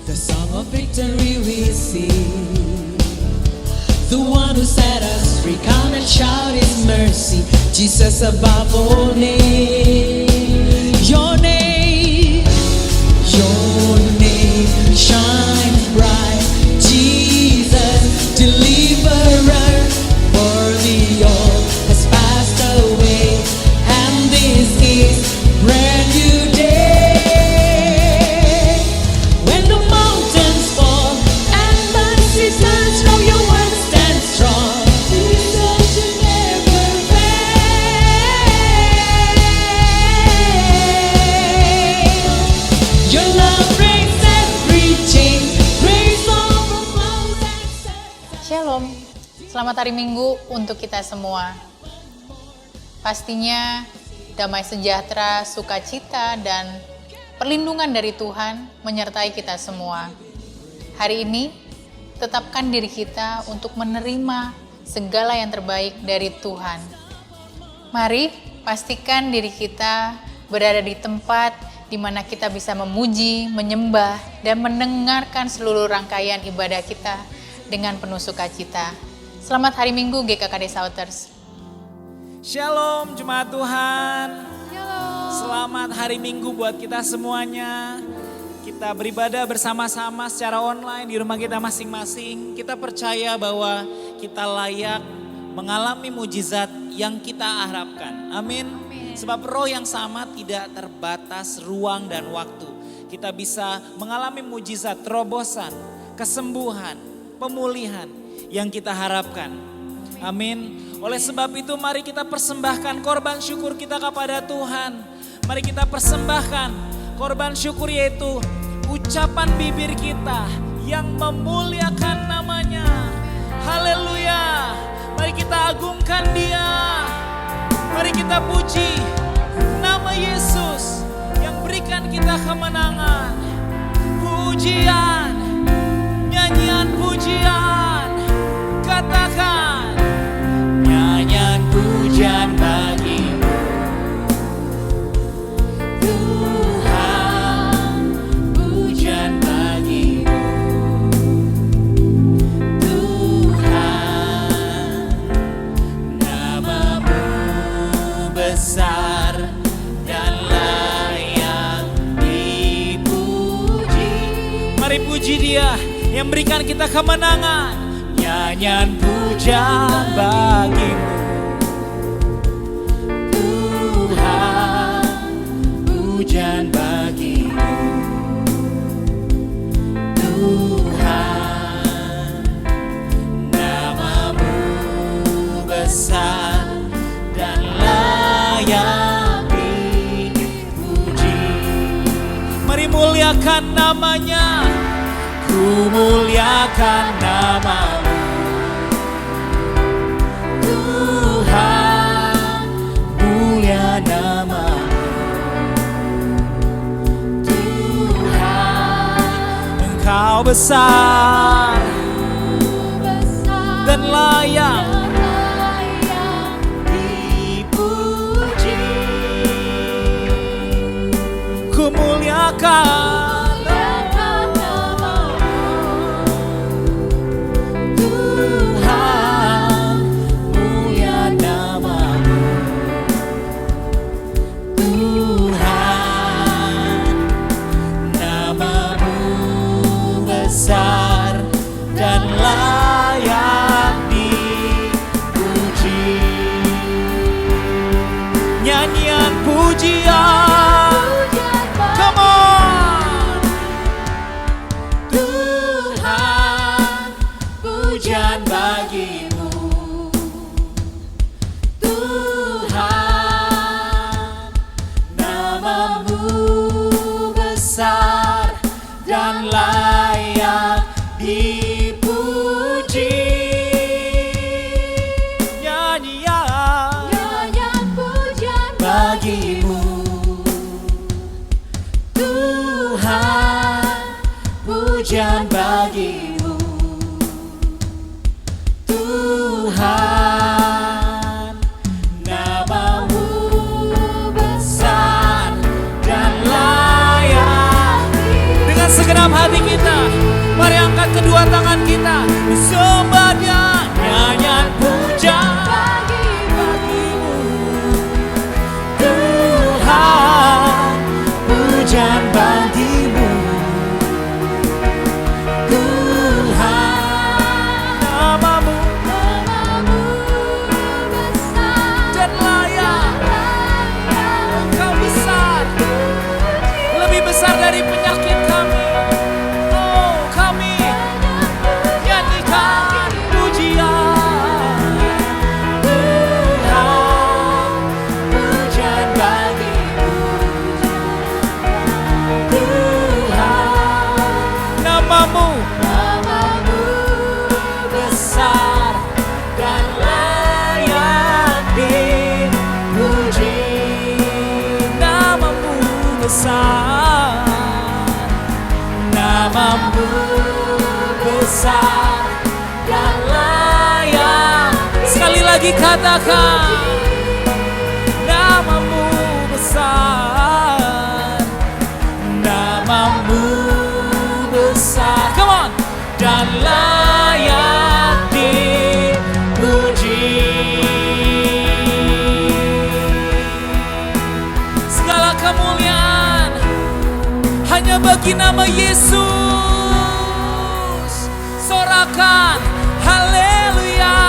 The song of victory we sing. The one who set us free, come and shout His mercy. Jesus above all names. Your name shines bright. Jesus, deliverer, for the old has passed away, and this is brand new day. When the mountains fall and the seasons roll, your word stands strong. Jesus, you never fail. Your love breaks every chain, grace overflows and sets. Shalom, selamat hari Minggu untuk kita semua. Pastinya damai sejahtera, sukacita, dan perlindungan dari Tuhan menyertai kita semua. Hari ini, tetapkan diri kita untuk menerima segala yang terbaik dari Tuhan. Mari pastikan diri kita berada di tempat di mana kita bisa memuji, menyembah, dan mendengarkan seluruh rangkaian ibadah kita dengan penuh sukacita. Selamat hari Minggu GKKD Shouters. Shalom jemaat Tuhan. Shalom. Selamat hari Minggu buat kita semuanya. Kita beribadah bersama-sama secara online di rumah kita masing-masing. Kita percaya bahwa kita layak mengalami mujizat yang kita harapkan. Amin. Sebab roh yang sama tidak terbatas ruang dan waktu. Kita bisa mengalami mujizat, terobosan, kesembuhan, pemulihan yang kita harapkan. Amin. Oleh sebab itu mari kita persembahkan korban syukur kita kepada Tuhan. Mari kita persembahkan korban syukur, yaitu ucapan bibir kita yang memuliakan namanya. Haleluya. Mari kita agungkan Dia. Mari kita puji nama Yesus yang berikan kita kemenangan. Pujian, nyanyian pujian, katakan. Nyanyian pujian bagimu Tuhan, pujian bagimu Tuhan, namamu besar dan layak dipuji. Mari puji Dia yang berikan kita kemenangan. Nyanyian pujian bagimu Tuhan, pujian bagimu Tuhan, namamu besar dan layak dipuji. Mari muliakan namanya. Ku muliakan namamu Tuhan, mulia namamu Tuhan. Engkau besar dan layak dipuji. Ku muliakan dan layak dipuji. Nyanyian pujian, come on. Tuhan, pujian bagimu Tuhan, namamu besar dan layak dipuji. Nyanyian pujian bagimu Tuhan, pujian bagimu Tuhan, namamu besar dan layak segenap hati kita. Mari angkat kedua tangan kita. Sembah Dia, nyanyian puja bagimu Tuhan, pujian bagimu Tuhan. Namamu besar dan layak. Engkau besar, lebih besar dari penyakit kami. Oh, kami nyanyikan pujian Tuhan, pujian bagimu Tuhan. Namamu besar dan layak dipuji. Namamu besar, namamu besar dan layak. Sekali lagi katakan, namamu besar, namamu besar. Come on, dan layak dipuji. Segala kemuliaan hanya bagi nama Yesus. Sorakan haleluya.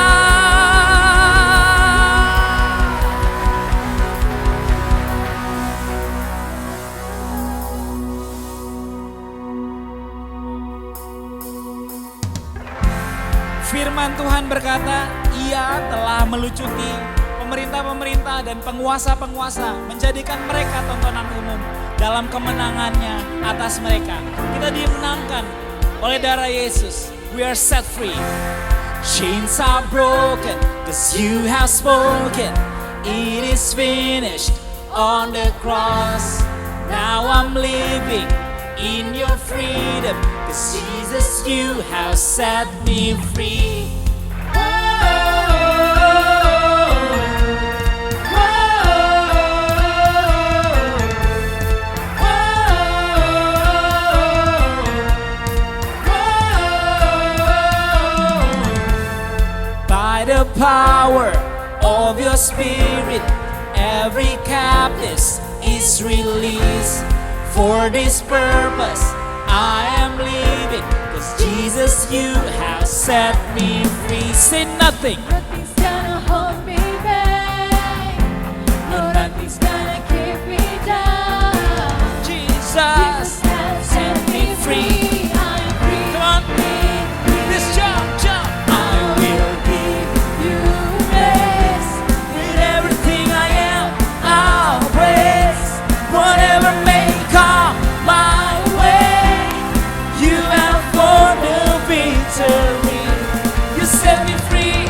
Firman Tuhan berkata, Ia telah melucuti pemerintah-pemerintah dan penguasa-penguasa, menjadikan mereka tontonan umum dalam kemenangannya atas mereka. Kita dimenangkan oleh darah Yesus. We are set free. Chains are broken, 'cause you have spoken. It is finished on the cross. Now I'm living in your freedom, 'cause Jesus, you have set me free. By the power of your spirit, every captive is released. For this purpose I am living, 'cause Jesus, you have set me free. Say nothing. Nothing's gonna hold me back. No, nothing's gonna keep me down. Jesus has set me free. I'm free. Come on. This jump. I will give you praise. With everything I am, I'll praise. Whatever may come my way, you have won the victory. You set me free.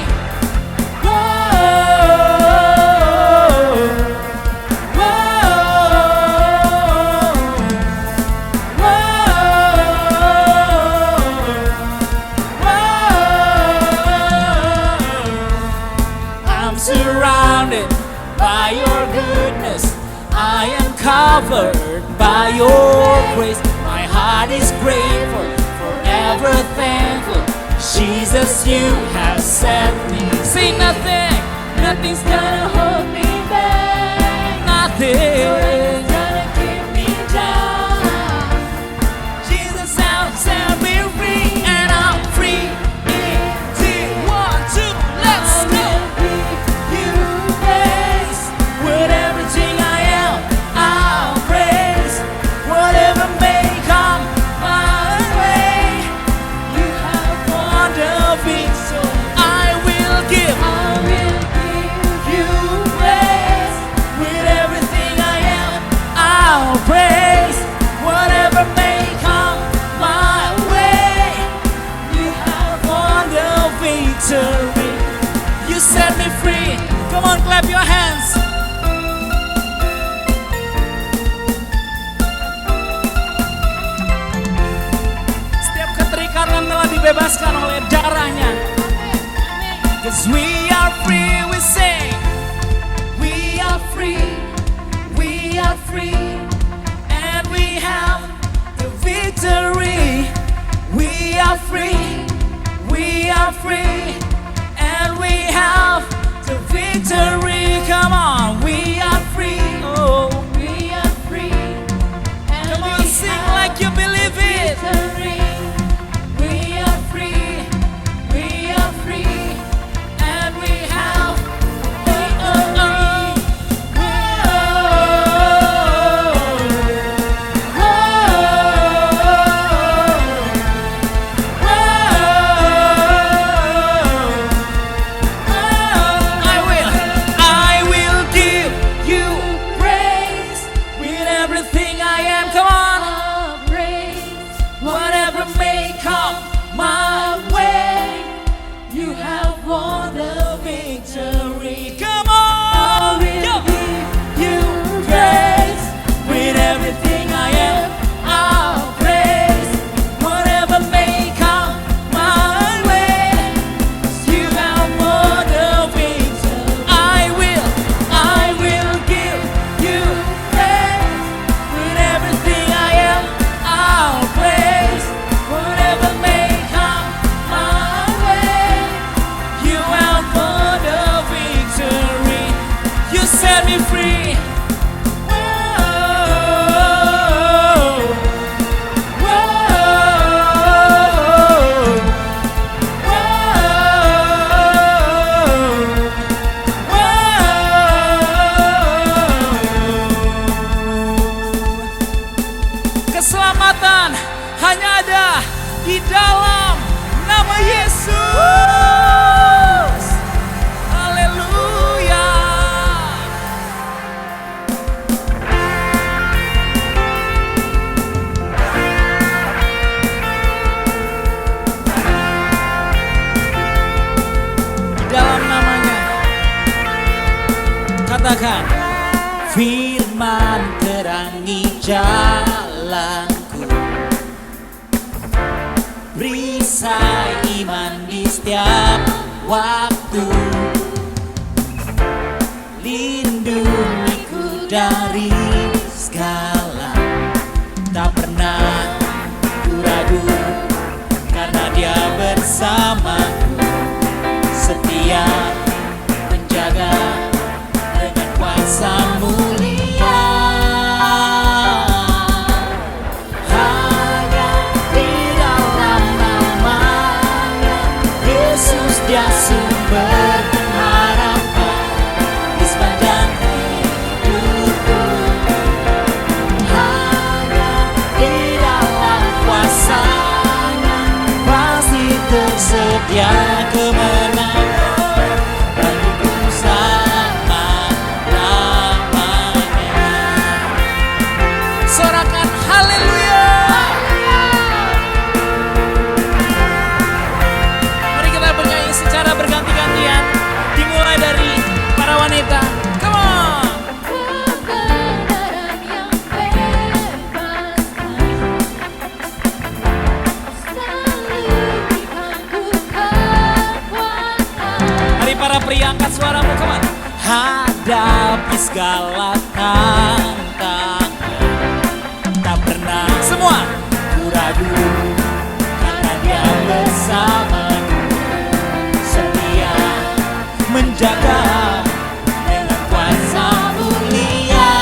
I'm surrounded by your goodness. I am covered by your grace. My heart is grateful, forever thankful. Jesus, you have set me. Say nothing. Nothing's Gonna hold me back. nothing. Gonna keep me down. Jesus has set me free, and I'm free. Indeed. 1, 2, let's I go. will give you praise. With everything I am, I'll praise. Whatever may come my way, You have won the victory. I will give. I will give you praise. With everything I am, I'll praise. Whatever may come my way, You have won the victory. You set me free. Come on, clap your hands. Setiap keterikatan telah dibebaskan oleh darahnya. 'Cause we are free, we sing. We are free, we are free, and we have the victory. are free, we are free, and we have the victory. Come on, we are free. Oh, We are free, and come on, we sing have like you believe it. victory. We are free, we are free, And we have I will give you praise with everything I am. Come on, our praise. whatever may come my way, you have won the victory. Come on, will give you praise with everything I am. I'll praise whatever may come my way. You have won the victory. I will give you praise with everything I am. I'll praise whatever may come my way. You have won the victory. You set me free. Keselamatan hanya ada di dalam nama Yesus. Haleluya. Di dalam namanya, katakan, firman terangi jalanku, perisai iman di setiap waktu, lindungiku dari segala, tak pernah ku ragu karena Dia bersamaku, setia menjaga dengan kuasa mulia. Hanya di dalam namanya Yesus, Dia sumber pengharapan di sepanjang hidupku. Hanya di dalam kuasa-Nya pasti tersedia kemenangan bagiku selama-lamanya. Sorakan haleluya. Mari kita bernyanyi secara berganti-gantian, dimulai dari para wanita. Come on. Kebenaran yang bebaskan, selalu berikanku kekuatan. Mari para pria angkat suaramu, come on. Hadapi segala tantangan, tak pernah semua ku ragu karena Dia bersamaku, setia menjaga dengan kuasa mulia.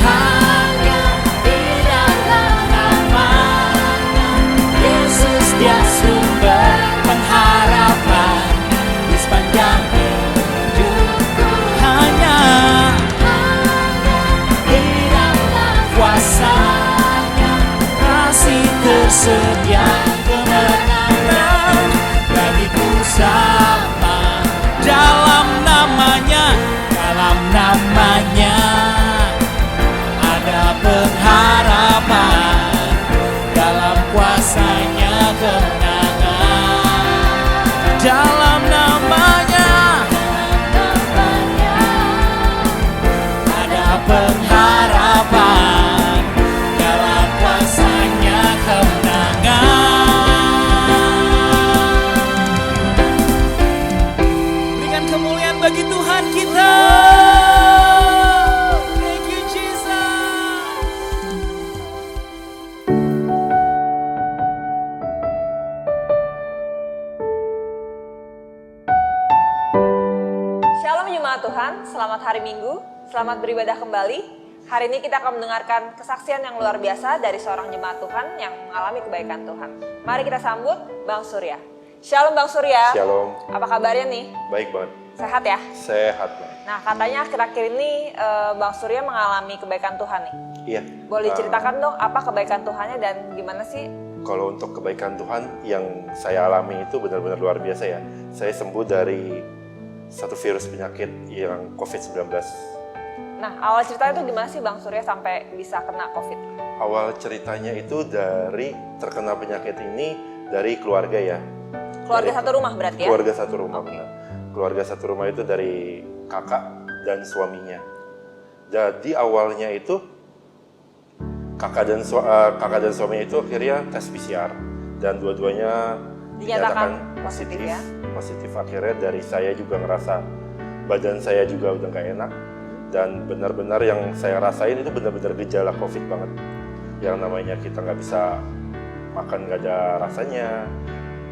Hanya di dalam namanya Yesus, Dia sumber pengharapan di sepanjang hidupku. Hanya di dalam kuasa-Nya kasih tersedia kemenangan bagiku sama. Dalam namanya ada pengharapan, dalam kuasa-Nya kemenangan. Dalam namanya ada pengharapan, dalam kuasa-Nya kemenangan. Selamat beribadah kembali. Hari ini kita akan mendengarkan kesaksian yang luar biasa dari seorang jemaat Tuhan yang mengalami kebaikan Tuhan. Mari kita sambut Bang Surya. Shalom Bang Surya. Shalom. Apa kabarnya nih? Baik banget. Sehat ya? Sehat banget. Nah, katanya akhir-akhir ini Bang Surya mengalami kebaikan Tuhan nih. Iya. Boleh diceritakan dong apa kebaikan Tuhannya dan gimana sih? Kalau untuk kebaikan Tuhan yang saya alami itu benar-benar luar biasa ya. Saya sembuh dari satu virus penyakit yang COVID-19. Nah, awal ceritanya itu gimana sih Bang Surya sampai bisa kena COVID? Awal ceritanya itu dari terkena penyakit ini dari keluarga ya. Keluarga satu rumah berarti ya? Keluarga satu rumah, Oke. benar. Keluarga satu rumah itu dari kakak dan suaminya. Jadi awalnya itu kakak dan suaminya itu akhirnya tes PCR dan dua-duanya Dinyatakan positif ya? Positif. Akhirnya dari saya juga ngerasa badan saya juga udah gak enak. Dan benar-benar yang saya rasain itu benar-benar gejala COVID banget. Yang namanya kita nggak bisa makan, nggak ada rasanya,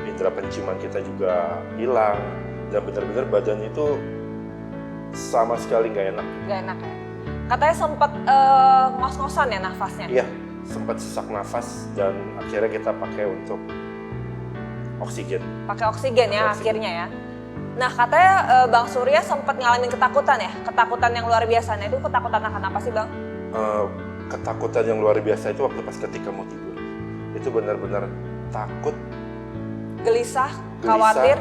indera penciuman kita juga hilang, dan benar-benar badan itu sama sekali nggak enak. Gak enak ya? Katanya sempat ngos-ngosan ya nafasnya? Iya, sempat sesak nafas dan akhirnya kita pakai untuk oksigen. Pakai oksigen ya Pakai oksigen. akhirnya ya? Nah, katanya Bang Surya sempat ngalamin ketakutan ya? Ketakutan yang luar biasa. Nah, itu ketakutan akan apa sih Bang? Ketakutan yang luar biasa itu waktu pas ketika mau tidur. Itu benar-benar takut Gelisah, khawatir,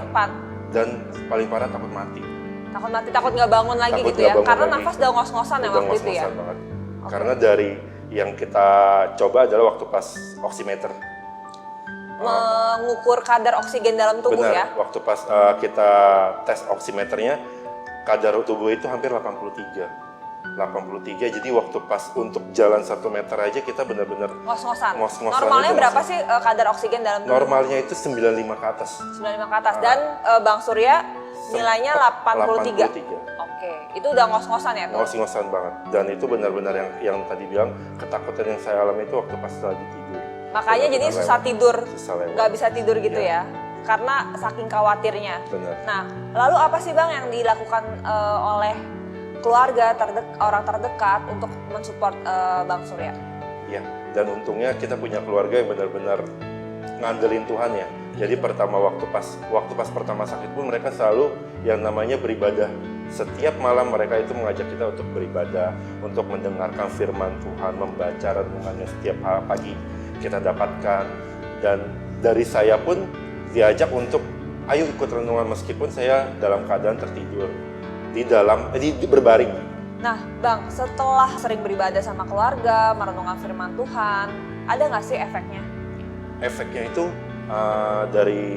dan paling parah takut mati. takut mati, takut nggak bangun lagi Takut gitu nggak ya? bangun Karena lagi. nafas udah ngos-ngosan ya Udah waktu itu ya? ngos-ngosan banget. Karena dari yang kita coba adalah waktu pas oximeter. Mengukur kadar oksigen dalam tubuh Benar, ya? waktu pas kita tes oximeternya, kadar tubuh itu hampir 83. 83, jadi waktu pas untuk jalan 1 meter aja kita benar-benar Ngos-ngosan. Ngos-ngosan Normalnya itu berapa langsung. sih kadar oksigen dalam tubuh? normalnya itu 95 ke atas. 95 ke atas. Dan Bang Surya nilainya 83. 83. Oke, itu udah ngos-ngosan ya tuh? Ngos-ngosan banget. Dan itu benar-benar yang tadi bilang, ketakutan yang saya alami itu waktu pas lagi tidur. Makanya jadi Benar-benar susah lewat. tidur, Susah lewat. nggak bisa tidur gitu Iya. ya? Karena saking khawatirnya. Benar. Nah, lalu apa sih Bang yang dilakukan oleh keluarga, orang terdekat untuk mensupport Bang Surya? Ya, dan untungnya kita punya keluarga yang benar-benar ngandelin Tuhan ya. Jadi waktu pas pertama sakit pun mereka selalu yang namanya beribadah. Setiap malam mereka itu mengajak kita untuk beribadah, untuk mendengarkan firman Tuhan, membaca renungannya setiap pagi kita dapatkan. Dan dari saya pun diajak untuk ayo ikut renungan meskipun saya dalam keadaan tertidur di berbaring. Nah, Bang, setelah sering beribadah sama keluarga, merenungkan firman Tuhan, ada nggak sih efeknya? Efeknya itu dari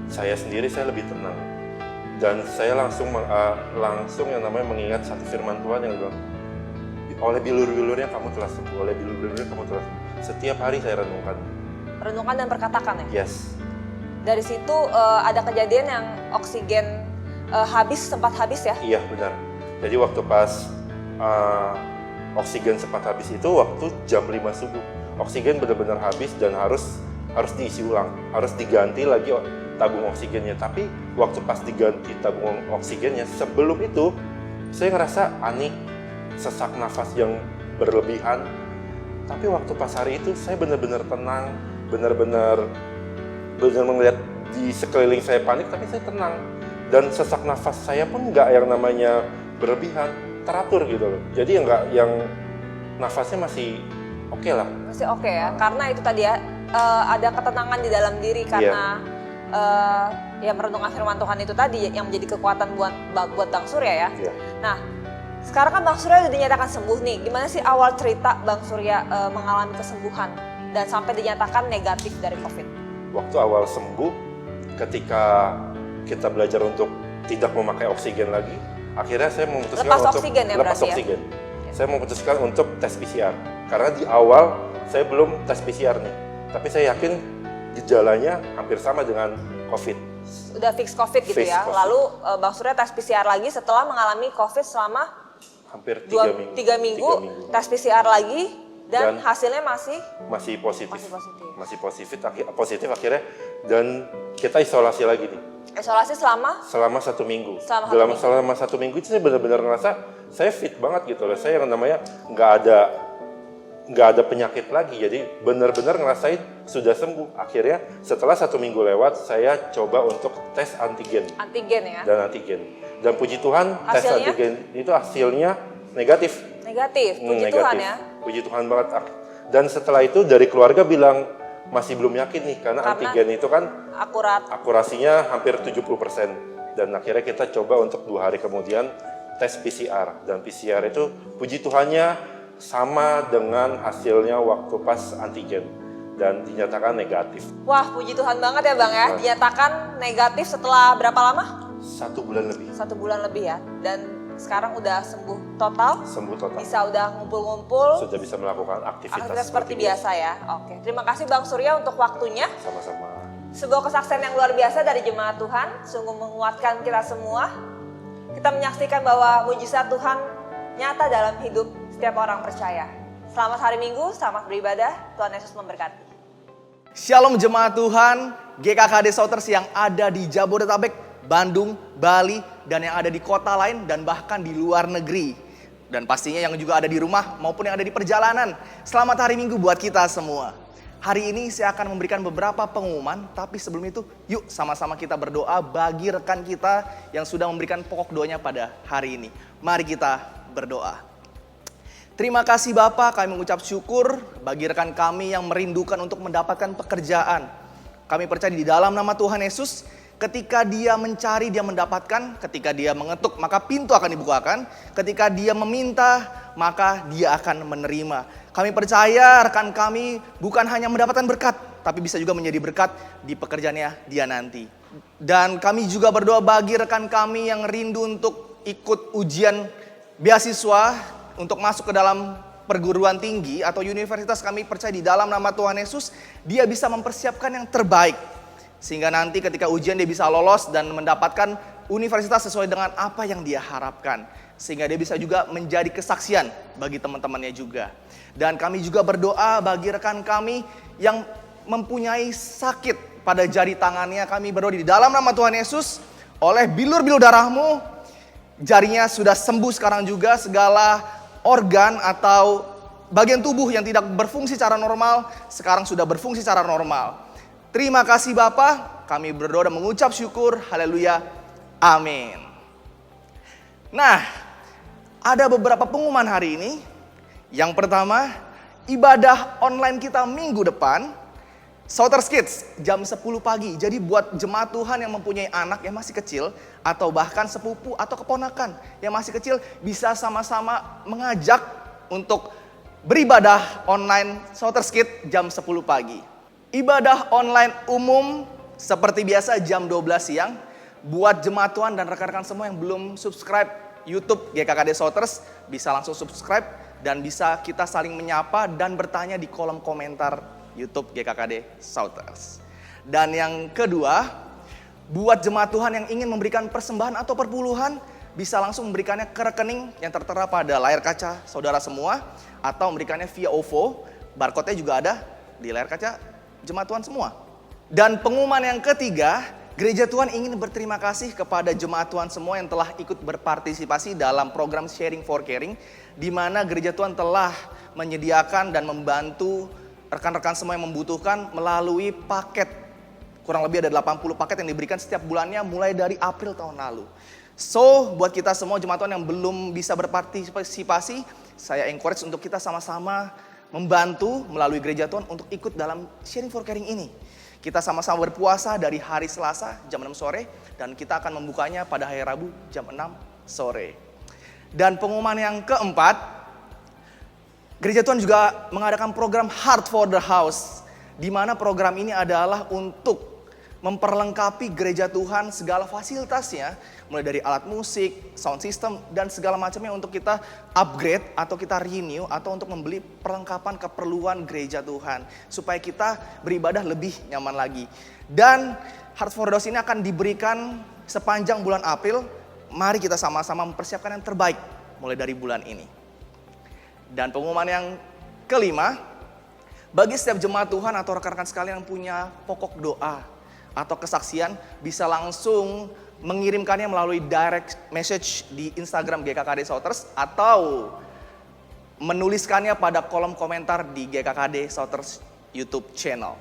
saya sendiri, saya lebih tenang dan saya langsung yang namanya mengingat satu firman Tuhan yang bilang, oleh bilur-bilurnya kamu telah sembuh, oleh bilur-bilurnya kamu telah sembuh. Setiap hari saya renungkan. Renungkan dan perkatakan ya? Yes. Dari situ ada kejadian yang oksigen sempat habis ya? Iya benar. Jadi waktu pas oksigen sempat habis itu waktu jam 5 subuh. Oksigen benar-benar habis dan harus diisi ulang, harus diganti lagi tabung oksigennya. Tapi waktu pas diganti tabung oksigennya, sebelum itu saya ngerasa aneh, sesak nafas yang berlebihan. Tapi waktu pas hari itu saya benar-benar tenang, benar-benar melihat di sekeliling saya panik, tapi saya tenang. Dan sesak nafas saya pun nggak yang namanya berlebihan, teratur gitu loh. Jadi yang nafasnya masih oke lah. Masih oke ya? Karena itu tadi ya, ada ketenangan di dalam diri karena ya merenungkan firman Tuhan itu tadi yang menjadi kekuatan buat Bang Surya ya. Iya. Nah, sekarang kan Bang Surya udah dinyatakan sembuh nih. Gimana sih awal cerita Bang Surya mengalami kesembuhan dan sampai dinyatakan negatif dari COVID? Waktu awal sembuh, ketika kita belajar untuk tidak memakai oksigen lagi, akhirnya saya memutuskan Lepas untuk oksigen ya lepas berarti ya? oksigen. Saya memutuskan untuk tes PCR. Karena di awal saya belum tes PCR nih, tapi saya yakin gejalanya hampir sama dengan COVID. Udah fix COVID gitu Fix ya. COVID. Lalu Bang Surya tes PCR lagi setelah mengalami COVID selama Hampir 3 minggu. 3 minggu, tes PCR lagi dan Dan hasilnya masih masih positif. Masih positif. Masih positif. Akhirnya dan kita isolasi lagi nih. Isolasi Selama 1 minggu. Selama 1 minggu. Selama 1 minggu itu saya benar-benar ngerasa saya fit banget gitu loh. Saya yang namanya nggak ada penyakit lagi. Jadi benar-benar ngerasain sudah sembuh. Akhirnya setelah 1 minggu lewat, saya coba untuk tes antigen. Antigen ya? Dan puji Tuhan, tes Hasilnya? antigen itu hasilnya negatif. Negatif, puji Negatif. Tuhan ya. Puji Tuhan banget. Dan setelah itu dari keluarga bilang masih belum yakin nih karena antigen itu kan Akurat. akurasinya hampir 70%. Dan akhirnya kita coba untuk 2 hari kemudian tes PCR. Dan PCR itu puji Tuhannya sama dengan hasilnya waktu pas antigen. Dan dinyatakan negatif. Wah, puji Tuhan banget ya Bang ya. Dinyatakan negatif setelah berapa lama? 1 bulan lebih. 1 bulan lebih ya. Dan sekarang udah sembuh total. Sembuh total. Bisa udah ngumpul-ngumpul. Sudah bisa melakukan aktivitas Seperti biasa ya. Oke, terima kasih Bang Surya untuk waktunya. Sama-sama. Sebuah kesaksian yang luar biasa dari jemaat Tuhan, sungguh menguatkan kita semua. Kita menyaksikan bahwa mujizat Tuhan nyata dalam hidup setiap orang percaya. Selamat hari Minggu, selamat beribadah, Tuhan Yesus memberkati. Shalom jemaat Tuhan, GKKD Souters yang ada di Jabodetabek, Bandung, Bali, dan yang ada di kota lain dan bahkan di luar negeri. Dan pastinya yang juga ada di rumah maupun yang ada di perjalanan. Selamat hari Minggu buat kita semua. Hari ini saya akan memberikan beberapa pengumuman, tapi sebelum itu yuk sama-sama kita berdoa bagi rekan kita yang sudah memberikan pokok doanya pada hari ini. Mari kita berdoa. Terima kasih Bapak, kami mengucap syukur bagi rekan kami yang merindukan untuk mendapatkan pekerjaan. Kami percaya di dalam nama Tuhan Yesus, ketika dia mencari, dia mendapatkan. Ketika dia mengetuk, maka pintu akan dibukakan. Ketika dia meminta, maka dia akan menerima. Kami percaya rekan kami bukan hanya mendapatkan berkat, tapi bisa juga menjadi berkat di pekerjaannya dia nanti. Dan kami juga berdoa bagi rekan kami yang rindu untuk ikut ujian beasiswa untuk masuk ke dalam perguruan tinggi atau universitas. Kami percaya di dalam nama Tuhan Yesus, dia bisa mempersiapkan yang terbaik. Sehingga nanti ketika ujian dia bisa lolos dan mendapatkan universitas sesuai dengan apa yang dia harapkan. Sehingga dia bisa juga menjadi kesaksian bagi teman-temannya juga. Dan kami juga berdoa bagi rekan kami yang mempunyai sakit pada jari tangannya. Kami berdoa di dalam nama Tuhan Yesus, oleh bilur-bilur darahmu, jarinya sudah sembuh sekarang juga. Segala organ atau bagian tubuh yang tidak berfungsi secara normal, sekarang sudah berfungsi secara normal. Terima kasih Bapa, kami berdoa dan mengucap syukur, haleluya, amin. Nah, ada beberapa pengumuman hari ini. Yang pertama, ibadah online kita minggu depan, Souters Kids, jam 10 pagi. Jadi buat jemaat Tuhan yang mempunyai anak yang masih kecil, atau bahkan sepupu atau keponakan yang masih kecil, bisa sama-sama mengajak untuk beribadah online Souters Kids jam 10 pagi. Ibadah online umum seperti biasa jam 12 siang. Buat jemaat Tuhan dan rekan-rekan semua yang belum subscribe YouTube GKKD Souters, bisa langsung subscribe dan bisa kita saling menyapa dan bertanya di kolom komentar YouTube GKKD Souters. Dan yang kedua, buat jemaat Tuhan yang ingin memberikan persembahan atau perpuluhan, bisa langsung memberikannya ke rekening yang tertera pada layar kaca saudara semua, atau memberikannya via OVO. Barcode-nya juga ada di layar kaca jemaat Tuhan semua. Dan pengumuman yang ketiga, Gereja Tuhan ingin berterima kasih kepada jemaat Tuhan semua yang telah ikut berpartisipasi dalam program Sharing for Caring, di mana Gereja Tuhan telah menyediakan dan membantu rekan-rekan semua yang membutuhkan melalui paket. Kurang lebih ada 80 paket yang diberikan setiap bulannya mulai dari April tahun lalu. So, buat kita semua jemaat Tuhan yang belum bisa berpartisipasi, saya encourage untuk kita sama-sama membantu melalui Gereja Tuhan untuk ikut dalam Sharing for Caring ini. Kita sama-sama berpuasa dari hari Selasa jam 6 sore dan kita akan membukanya pada hari Rabu jam 6 sore. Dan pengumuman yang keempat, Gereja Tuhan juga mengadakan program Heart for the House, di mana program ini adalah untuk memperlengkapi gereja Tuhan segala fasilitasnya, mulai dari alat musik, sound system, dan segala macamnya untuk kita upgrade atau kita renew atau untuk membeli perlengkapan keperluan gereja Tuhan supaya kita beribadah lebih nyaman lagi. Dan Heart for the House ini akan diberikan sepanjang bulan April. Mari kita sama-sama mempersiapkan yang terbaik mulai dari bulan ini. Dan pengumuman yang kelima, bagi setiap jemaat Tuhan atau rekan-rekan sekalian yang punya pokok doa, atau kesaksian, bisa langsung mengirimkannya melalui direct message di Instagram GKKD Shouters atau menuliskannya pada kolom komentar di GKKD Shouters YouTube channel.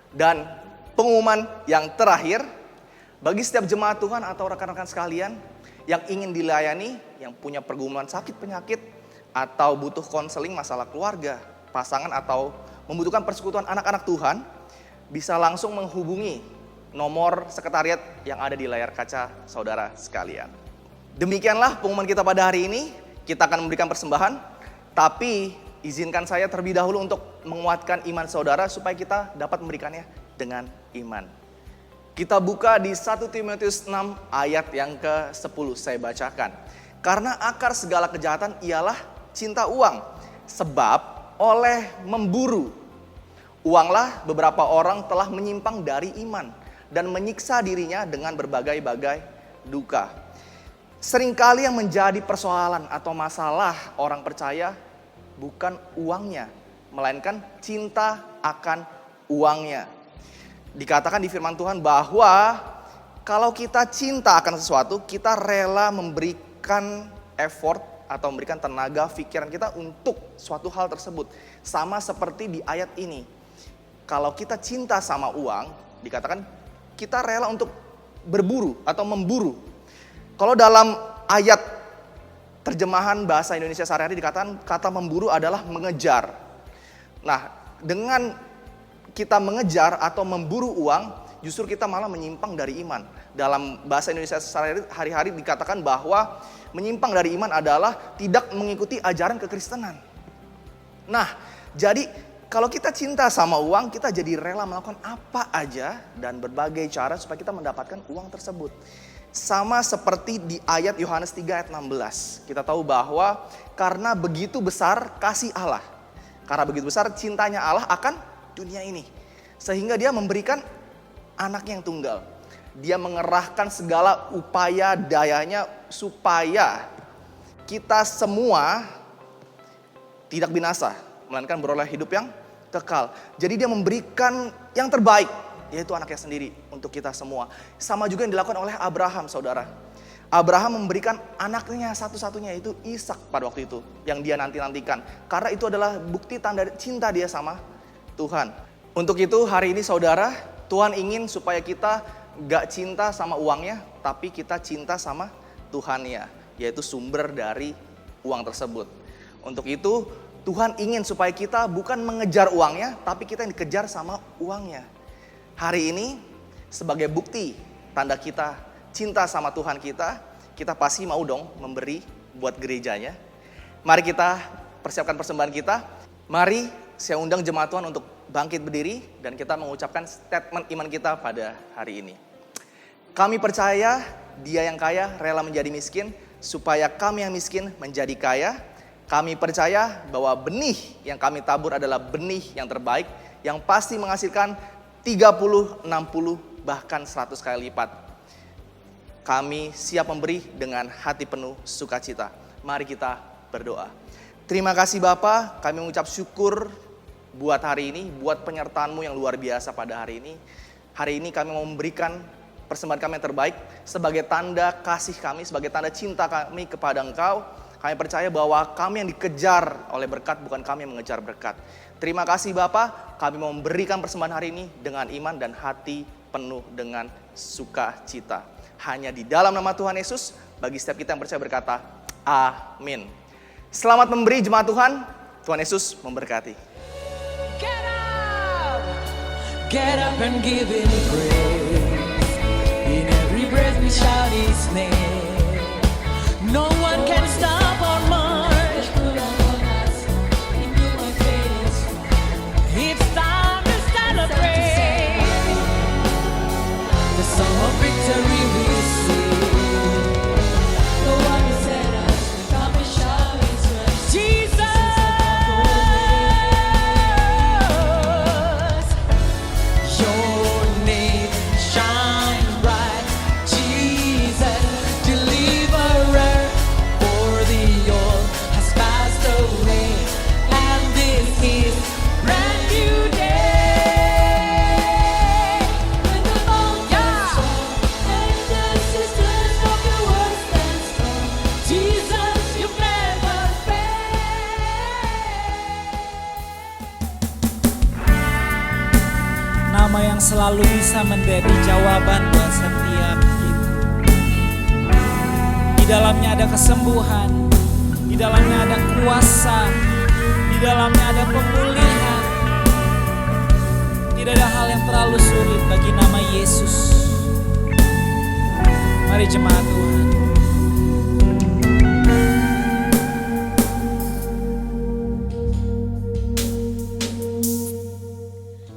Dan pengumuman yang terakhir, bagi setiap jemaat Tuhan atau rekan-rekan sekalian yang ingin dilayani, yang punya pergumulan sakit penyakit, atau butuh konseling masalah keluarga, pasangan, atau membutuhkan persekutuan anak-anak Tuhan, bisa langsung menghubungi nomor sekretariat yang ada di layar kaca saudara sekalian. Demikianlah pengumuman kita pada hari ini. Kita akan memberikan persembahan, tapi izinkan saya terlebih dahulu untuk menguatkan iman saudara supaya kita dapat memberikannya dengan iman. Kita buka di 1 Timotius 6 ayat yang ke-10, saya bacakan. Karena akar segala kejahatan ialah cinta uang, sebab oleh memburu uanglah beberapa orang telah menyimpang dari iman dan menyiksa dirinya dengan berbagai-bagai duka. Seringkali yang menjadi persoalan atau masalah orang percaya bukan uangnya, melainkan cinta akan uangnya. Dikatakan di firman Tuhan bahwa kalau kita cinta akan sesuatu, kita rela memberikan effort atau memberikan tenaga pikiran kita untuk suatu hal tersebut. Sama seperti di ayat ini. Kalau kita cinta sama uang, dikatakan kita rela untuk berburu atau memburu. Kalau dalam ayat terjemahan bahasa Indonesia sehari-hari dikatakan kata memburu adalah mengejar. Nah, dengan kita mengejar atau memburu uang, justru kita malah menyimpang dari iman. Dalam bahasa Indonesia sehari-hari dikatakan bahwa menyimpang dari iman adalah tidak mengikuti ajaran kekristenan. Nah, jadi kalau kita cinta sama uang, kita jadi rela melakukan apa aja dan berbagai cara supaya kita mendapatkan uang tersebut. Sama seperti di ayat Yohanes 3 ayat 16. Kita tahu bahwa karena begitu besar kasih Allah, karena begitu besar cintanya Allah akan dunia ini, sehingga dia memberikan anaknya yang tunggal. Dia mengerahkan segala upaya dayanya supaya kita semua tidak binasa, melainkan beroleh hidup yang kekal. Jadi dia memberikan yang terbaik, yaitu anaknya sendiri untuk kita semua. Sama juga yang dilakukan oleh Abraham, saudara. Abraham memberikan anaknya satu-satunya, yaitu Ishak pada waktu itu, yang dia nanti-nantikan. Karena itu adalah bukti tanda cinta dia sama Tuhan. Untuk itu hari ini saudara, Tuhan ingin supaya kita gak cinta sama uangnya, tapi kita cinta sama Tuhannya, yaitu sumber dari uang tersebut. Untuk itu Tuhan ingin supaya kita bukan mengejar uangnya, tapi kita yang dikejar sama uangnya. Hari ini sebagai bukti tanda kita cinta sama Tuhan kita, kita pasti mau dong memberi buat gerejanya. Mari kita persiapkan persembahan kita. Mari saya undang jemaat Tuhan untuk bangkit berdiri dan kita mengucapkan statement iman kita pada hari ini. Kami percaya Dia yang kaya rela menjadi miskin supaya kami yang miskin menjadi kaya. Kami percaya bahwa benih yang kami tabur adalah benih yang terbaik yang pasti menghasilkan 30, 60, bahkan 100 kali lipat. Kami siap memberi dengan hati penuh sukacita. Mari kita berdoa. Terima kasih Bapa, kami mengucap syukur buat hari ini, buat penyertaan-Mu yang luar biasa pada hari ini. Hari ini kami mau memberikan persembahan kami yang terbaik sebagai tanda kasih kami, sebagai tanda cinta kami kepada Engkau. Kami percaya bahwa kami yang dikejar oleh berkat, bukan kami yang mengejar berkat. Terima kasih Bapa, kami mau memberikan persembahan hari ini dengan iman dan hati penuh dengan sukacita. Hanya di dalam nama Tuhan Yesus, bagi setiap kita yang percaya berkata, amin. Selamat memberi jemaat Tuhan, Tuhan Yesus memberkati. Get up and give Him praise. In every breath we shout His name. No one can stop our march. It's time to celebrate. The song of victory we sing. The one who set us free, come and shout His mercy. Jesus, your name shines bright. Jesus, deliverer, yang selalu bisa menjadi jawaban buat setiap kita. Di dalamnya ada kesembuhan, di dalamnya ada kuasa, di dalamnya ada pemulihan. Tidak ada hal yang terlalu sulit bagi nama Yesus. Mari jemaat Tuhan.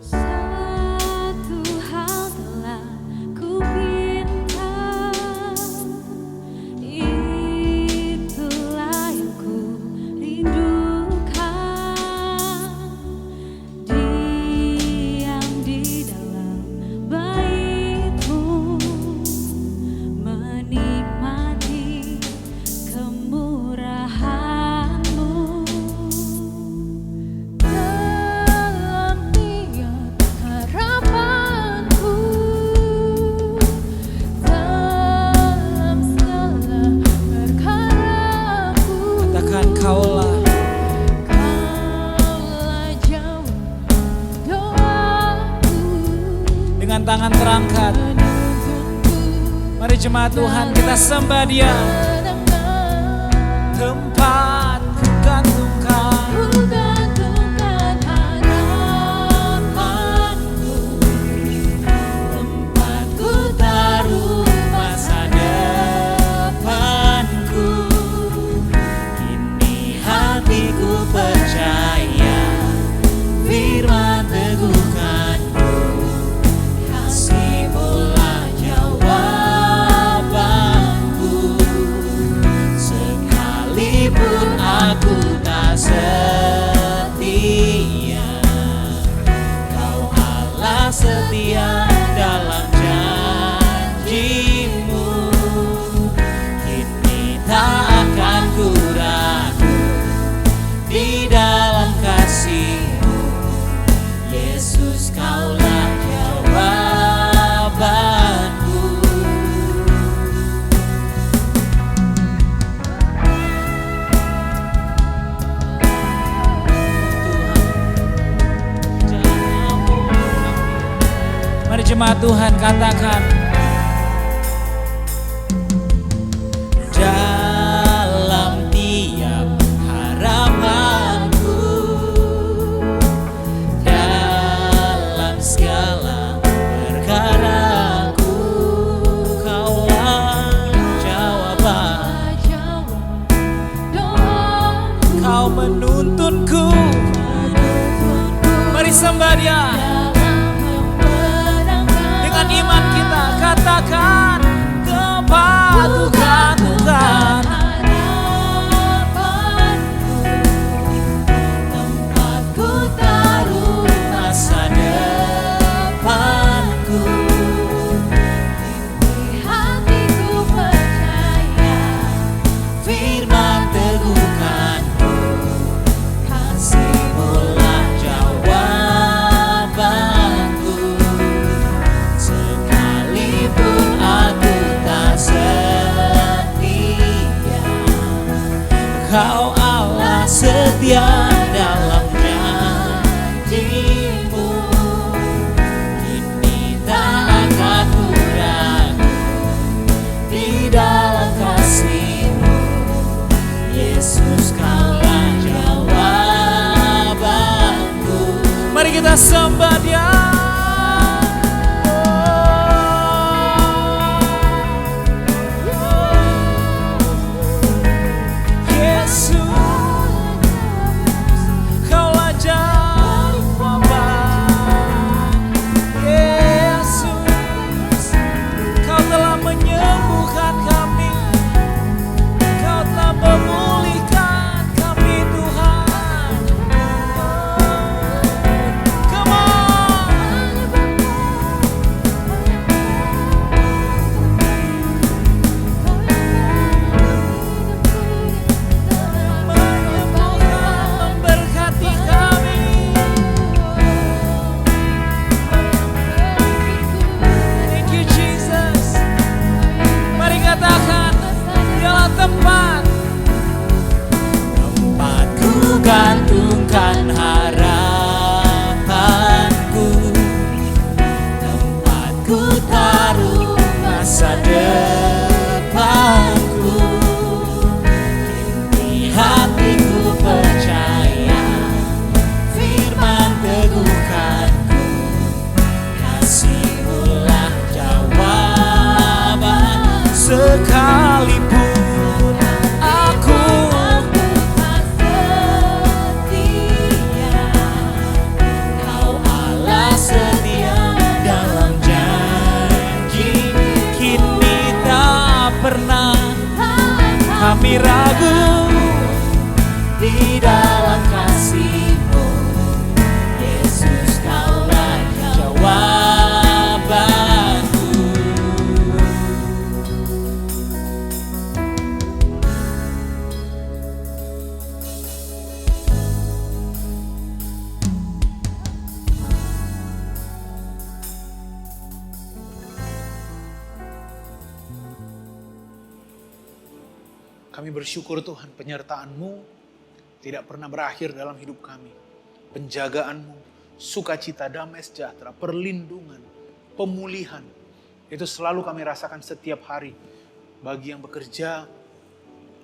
Satu hal telah ku pinta, itulah yang ku rindukan, diam di dalam bait-Mu, menikmati kemurahan-Mu. Dalam tiap harapanku, dalam segala perkaraku, Katakan Kaulah. Kaulah jawab doaku, Dengan tangan terangkat, menuntunku mari jemaat Tuhan kita sembah Dia. Tempat ku gantungkan, ku gantungkan harapanku, tempat ku taruh masa depanku. Kini hatiku percaya firman teguhkanku, kasih-Mulah jawabanku. Sekalipun aku tak setia, Kau Allah setia dalam janji-Mu. Kini tak akan ku ragu di dalam kasih-Mu. Yesus, Kaulah jawabanku. Mari jemaat Tuhan katakan, dalam tiap harapanku, dalam segala perkaraku, Kaulah jawaban. jawab doaku, Kau menuntunku. Mari sembah Dia. Dengan iman kita katakan, tempat ku gantungkan, tempat ku taruh masa depanku. hatiku percaya, Firman teguhkanku, kasih-Mulah jawabanku. Sekalipun aku tak setia, Kau Allah setia dalam janji-Mu. Kini tak akan ku ragu di dalam kasih-Mu. Yesus, Kaulah jawabanku. Mari kita sembah Dia. Yesus, Kaulah jawaban. Yesus, Kau telah menyembuhkan kami, Kau telah memulihkan kami, Tuhan. Come on. Menyembuhkan, memberkati kami. Thank you, Jesus. Mari katakan, Dialah tempat ku gantungkan harapanku, Kami bersyukur Tuhan, penyertaan-Mu tidak pernah berakhir dalam hidup kami. Penjagaan-Mu, sukacita, damai sejahtera, perlindungan, pemulihan, itu selalu kami rasakan setiap hari. Bagi yang bekerja,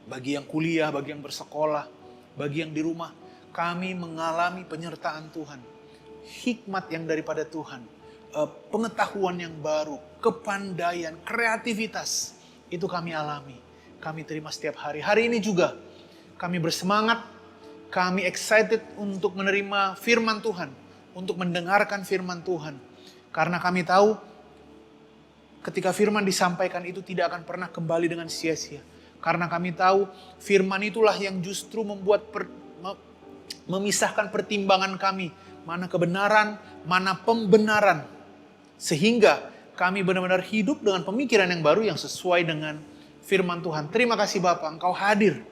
bagi yang kuliah, bagi yang bersekolah, bagi yang di rumah, kami mengalami penyertaan Tuhan. Hikmat yang daripada Tuhan, pengetahuan yang baru, kepandaian, kreativitas, itu kami alami. Kami terima setiap hari. Hari ini juga kami bersemangat, kami excited untuk menerima firman Tuhan, untuk mendengarkan firman Tuhan. Karena kami tahu ketika firman disampaikan itu tidak akan pernah kembali dengan sia-sia. Karena kami tahu firman itulah yang justru membuat memisahkan pertimbangan kami. Mana kebenaran, mana pembenaran. Sehingga kami benar-benar hidup dengan pemikiran yang baru yang sesuai dengan firman Tuhan. Terima kasih Bapak, Engkau hadir.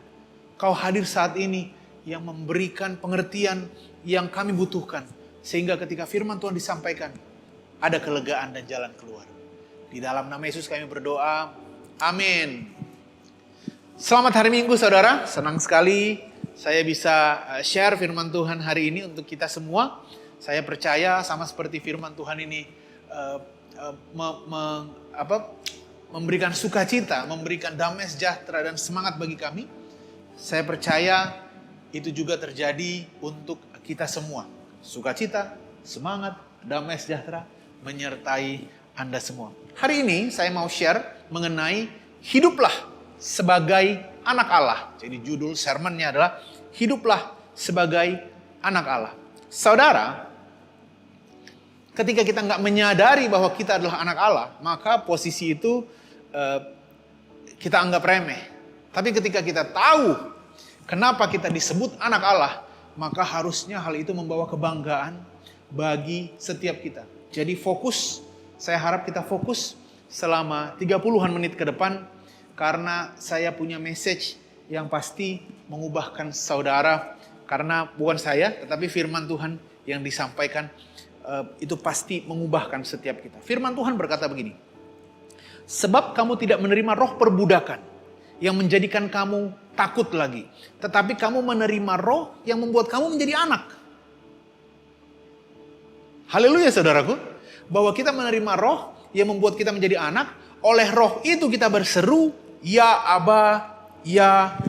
Engkau hadir saat ini yang memberikan pengertian yang kami butuhkan. Sehingga ketika firman Tuhan disampaikan, ada kelegaan dan jalan keluar. Di dalam nama Yesus kami berdoa. Amin. Selamat hari Minggu saudara. Senang sekali saya bisa share firman Tuhan hari ini untuk kita semua. Saya percaya sama seperti firman Tuhan ini memberikan sukacita, memberikan damai sejahtera dan semangat bagi kami. Saya percaya itu juga terjadi untuk kita semua. Sukacita, semangat, damai sejahtera menyertai Anda semua. Hari ini saya mau share mengenai hiduplah sebagai anak Allah. Jadi judul sermonnya adalah hiduplah sebagai anak Allah. Saudara, ketika kita nggak menyadari bahwa kita adalah anak Allah, maka posisi itu kita anggap remeh. Tapi ketika kita tahu kenapa kita disebut anak Allah, maka harusnya hal itu membawa kebanggaan bagi setiap kita. Jadi fokus, saya harap kita fokus selama 30-an menit ke depan, karena saya punya message yang pasti mengubahkan saudara. Karena bukan saya, tetapi firman Tuhan yang disampaikan itu pasti mengubahkan setiap kita. Firman Tuhan berkata begini, sebab kamu tidak menerima roh perbudakan yang menjadikan kamu takut lagi, tetapi kamu menerima roh yang membuat kamu menjadi anak. Haleluya saudaraku, bahwa kita menerima roh yang membuat kita menjadi anak. Oleh roh itu kita berseru, ya Aba, ya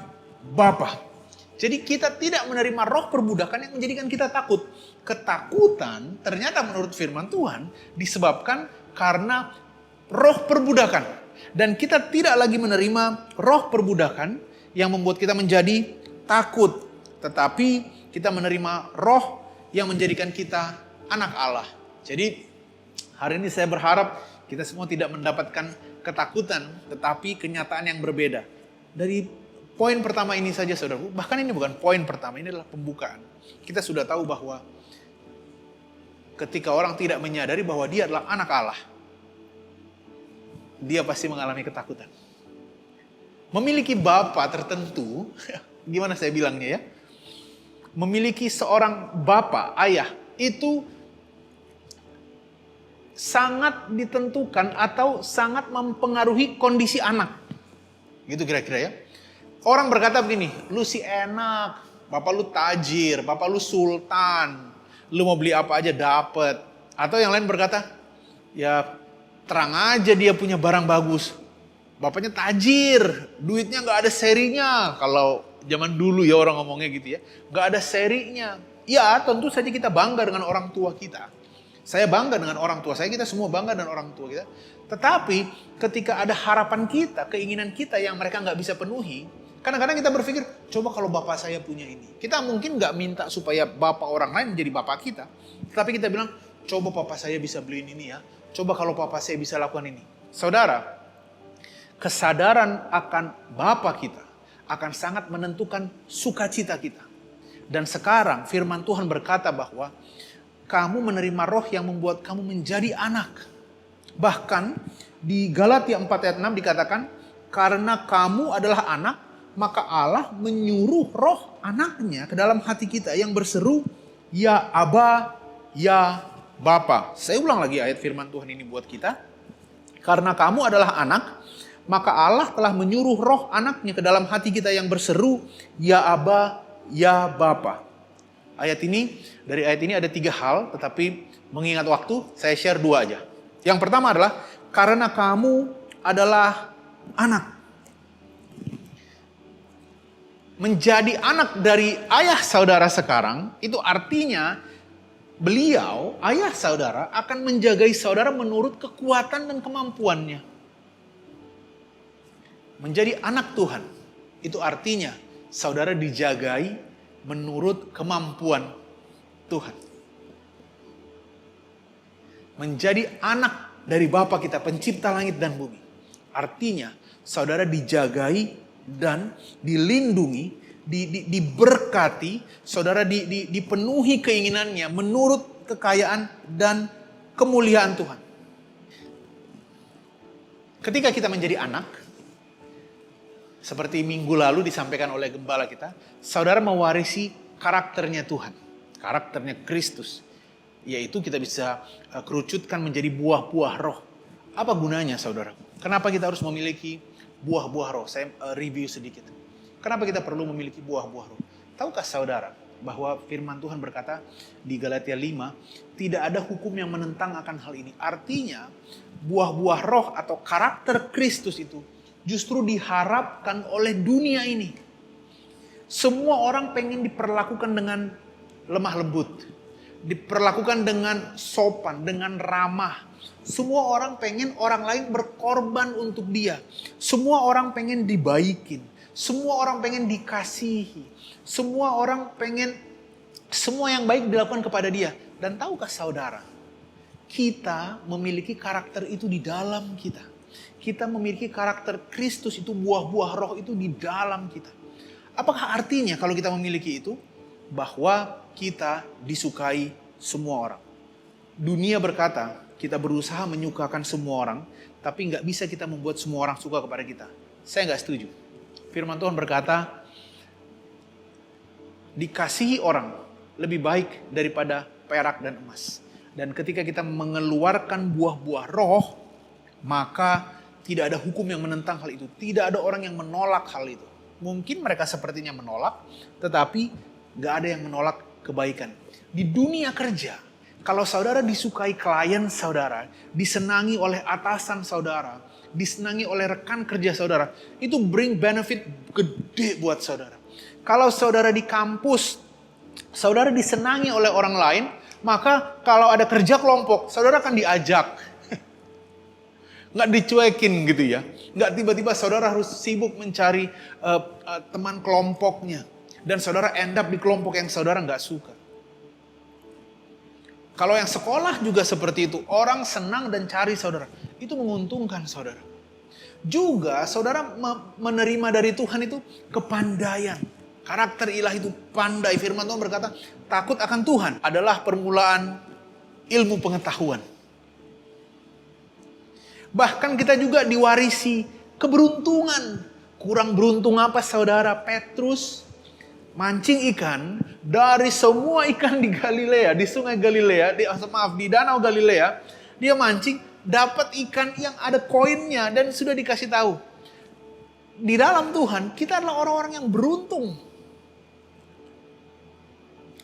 Bapa. Jadi kita tidak menerima roh perbudakan yang menjadikan kita takut. Ketakutan ternyata menurut firman Tuhan disebabkan karena roh perbudakan. Dan kita tidak lagi menerima roh perbudakan yang membuat kita menjadi takut. Tetapi kita menerima roh yang menjadikan kita anak Allah. Jadi hari ini saya berharap kita semua tidak mendapatkan ketakutan, tetapi kenyataan yang berbeda. Dari poin pertama ini saja saudaraku, bahkan ini bukan poin pertama, ini adalah pembukaan. Kita sudah tahu bahwa ketika orang tidak menyadari bahwa dia adalah anak Allah, dia pasti mengalami ketakutan. Memiliki bapa tertentu, gimana saya bilangnya ya? Memiliki seorang bapa, ayah, itu sangat ditentukan atau sangat mempengaruhi kondisi anak. Gitu kira-kira ya. Orang berkata begini, lu sih enak, bapak lu tajir, bapak lu sultan, lu mau beli apa aja dapet. Atau yang lain berkata, ya terang aja dia punya barang bagus. Bapaknya tajir, duitnya gak ada serinya. Kalau zaman dulu ya orang ngomongnya gitu ya, gak ada serinya. Ya tentu saja kita bangga dengan orang tua kita. Saya bangga dengan orang tua saya, kita semua bangga dengan orang tua kita. Tetapi ketika ada harapan kita, keinginan kita yang mereka gak bisa penuhi, kadang-kadang kita berpikir, coba kalau bapak saya punya ini. Kita mungkin gak minta supaya bapak orang lain menjadi bapak kita. Tetapi kita bilang, coba bapak saya bisa beliin ini ya. Coba kalau bapak saya bisa lakukan ini. Saudara, kesadaran akan bapak kita akan sangat menentukan sukacita kita. Dan sekarang firman Tuhan berkata bahwa kamu menerima roh yang membuat kamu menjadi anak. Bahkan di Galatia 4 ayat 6 dikatakan, karena kamu adalah anak, maka Allah menyuruh roh anaknya ke dalam hati kita yang berseru, ya Aba, ya Bapa. Saya ulang lagi ayat firman Tuhan ini buat kita. Karena kamu adalah anak, maka Allah telah menyuruh roh anaknya ke dalam hati kita yang berseru, Ya Aba, Ya Bapa. Dari ayat ini ada 3 hal, tetapi mengingat waktu, saya share 2 aja. Yang pertama adalah, karena kamu adalah anak. Menjadi anak dari ayah saudara sekarang, itu artinya beliau, ayah saudara, akan menjagai saudara menurut kekuatan dan kemampuannya. Menjadi anak Tuhan, itu artinya saudara dijagai menurut kemampuan Tuhan. Menjadi anak dari Bapa kita, pencipta langit dan bumi. Artinya saudara dijagai dan dilindungi, diberkati, saudara dipenuhi keinginannya menurut kekayaan dan kemuliaan Tuhan. Ketika kita menjadi anak, seperti minggu lalu disampaikan oleh gembala kita, saudara mewarisi karakternya Tuhan, karakternya Kristus. Yaitu kita bisa kerucutkan menjadi buah-buah roh. Apa gunanya saudara? Kenapa kita harus memiliki buah-buah roh? Saya review sedikit. Kenapa kita perlu memiliki buah-buah roh? Tahukah saudara bahwa firman Tuhan berkata di Galatia 5, tidak ada hukum yang menentang akan hal ini. Artinya buah-buah roh atau karakter Kristus itu justru diharapkan oleh dunia ini. Semua orang pengen diperlakukan dengan lemah lembut. Diperlakukan dengan sopan, dengan ramah. Semua orang pengen orang lain berkorban untuk dia. Semua orang pengen dibaikin. Semua orang pengen dikasihi. Semua orang pengen semua yang baik dilakukan kepada dia. Dan tahukah saudara, kita memiliki karakter itu di dalam kita. Kita memiliki karakter Kristus itu, buah-buah roh itu di dalam kita. Apakah artinya kalau kita memiliki itu? Bahwa kita disukai semua orang. Dunia berkata, kita berusaha menyukakan semua orang, tapi nggak bisa kita membuat semua orang suka kepada kita. Saya nggak setuju. Firman Tuhan berkata, dikasihi orang lebih baik daripada perak dan emas. Dan ketika kita mengeluarkan buah-buah roh, maka tidak ada hukum yang menentang hal itu. Tidak ada orang yang menolak hal itu. Mungkin mereka sepertinya menolak, tetapi gak ada yang menolak kebaikan. Di dunia kerja, kalau saudara disukai klien saudara, disenangi oleh atasan saudara, disenangi oleh rekan kerja saudara, itu bring benefit gede buat saudara. Kalau saudara di kampus, saudara disenangi oleh orang lain, maka kalau ada kerja kelompok, saudara akan diajak. Nggak dicuekin gitu ya. Nggak tiba-tiba saudara harus sibuk mencari teman kelompoknya. Dan saudara end up di kelompok yang saudara nggak suka. Kalau yang sekolah juga seperti itu. Orang senang dan cari saudara. Itu menguntungkan saudara. Juga saudara menerima dari Tuhan itu kepandaian. Karakter ilahi itu pandai. Firman Tuhan berkata, takut akan Tuhan adalah permulaan ilmu pengetahuan. Bahkan kita juga diwarisi keberuntungan. Kurang beruntung apa saudara? Petrus mancing ikan dari semua ikan di Galilea, di sungai Galilea, di danau Galilea. Dia mancing, dapat ikan yang ada koinnya dan sudah dikasih tahu. Di dalam Tuhan, kita adalah orang-orang yang beruntung.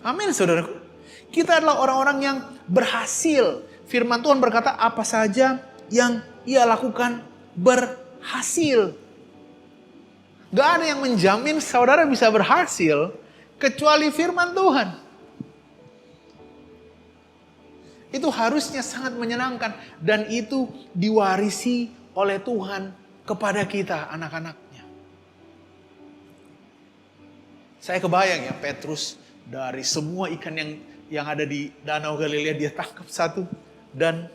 Amin saudaraku. Kita adalah orang-orang yang berhasil. Firman Tuhan berkata, apa saja yang ia lakukan berhasil. Gak ada yang menjamin saudara bisa berhasil kecuali firman Tuhan. Itu harusnya sangat menyenangkan dan itu diwarisi oleh Tuhan kepada kita anak-anaknya. Saya kebayang ya Petrus dari semua ikan yang ada di Danau Galilea dia tangkap satu dan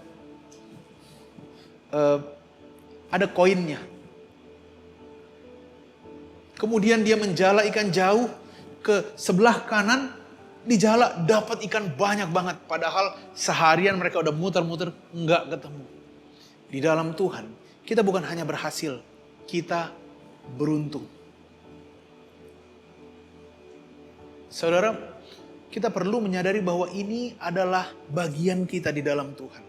ada koinnya. Kemudian dia menjala ikan jauh ke sebelah kanan, dijala dapat ikan banyak banget. Padahal seharian mereka udah muter-muter nggak ketemu. Di dalam Tuhan, kita bukan hanya berhasil, kita beruntung. Saudara, kita perlu menyadari bahwa ini adalah bagian kita di dalam Tuhan.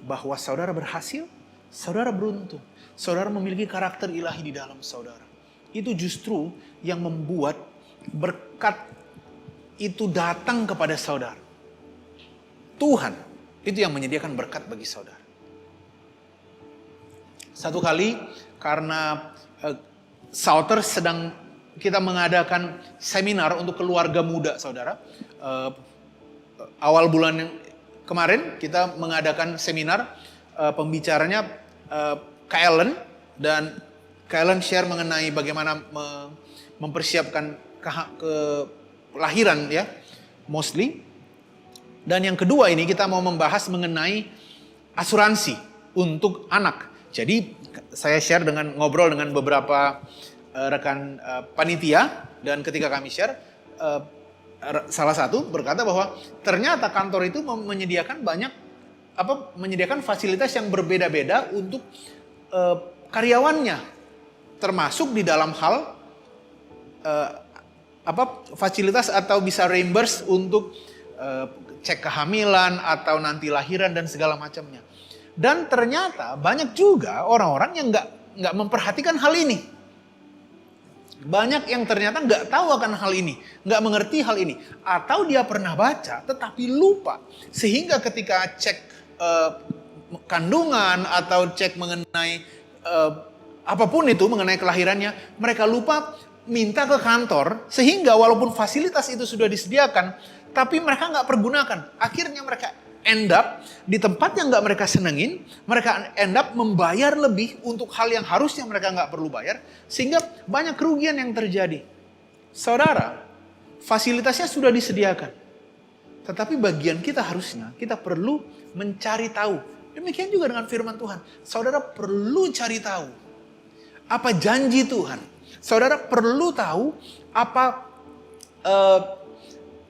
Bahwa saudara berhasil, saudara beruntung. Saudara memiliki karakter ilahi di dalam saudara. Itu justru yang membuat berkat itu datang kepada saudara. Tuhan itu yang menyediakan berkat bagi saudara. Satu kali karena Sauter sedang kita mengadakan seminar untuk keluarga muda saudara. Awal bulan yang kemarin kita mengadakan seminar, pembicaranya Kak Ellen, dan Kak Ellen share mengenai bagaimana mempersiapkan kelahiran ya, mostly. Dan yang kedua ini kita mau membahas mengenai asuransi untuk anak. Jadi saya share ngobrol dengan beberapa rekan panitia, dan ketika kami share, salah satu berkata bahwa ternyata kantor itu menyediakan menyediakan fasilitas yang berbeda-beda untuk karyawannya, termasuk di dalam hal fasilitas atau bisa reimburse untuk cek kehamilan atau nanti lahiran dan segala macamnya. Dan ternyata banyak juga orang-orang yang nggak memperhatikan hal ini. Banyak yang ternyata nggak tahu akan hal ini, nggak mengerti hal ini, atau dia pernah baca tetapi lupa, sehingga ketika cek kandungan atau cek mengenai apapun itu mengenai kelahirannya, mereka lupa minta ke kantor, sehingga walaupun fasilitas itu sudah disediakan, tapi mereka nggak pergunakan. Akhirnya mereka end up di tempat yang nggak mereka senengin, mereka end up membayar lebih untuk hal yang harusnya mereka nggak perlu bayar, sehingga banyak kerugian yang terjadi. Saudara, fasilitasnya sudah disediakan, tetapi bagian kita harusnya kita perlu mencari tahu. Demikian juga dengan firman Tuhan. Saudara perlu cari tahu apa janji Tuhan. Saudara perlu tahu apa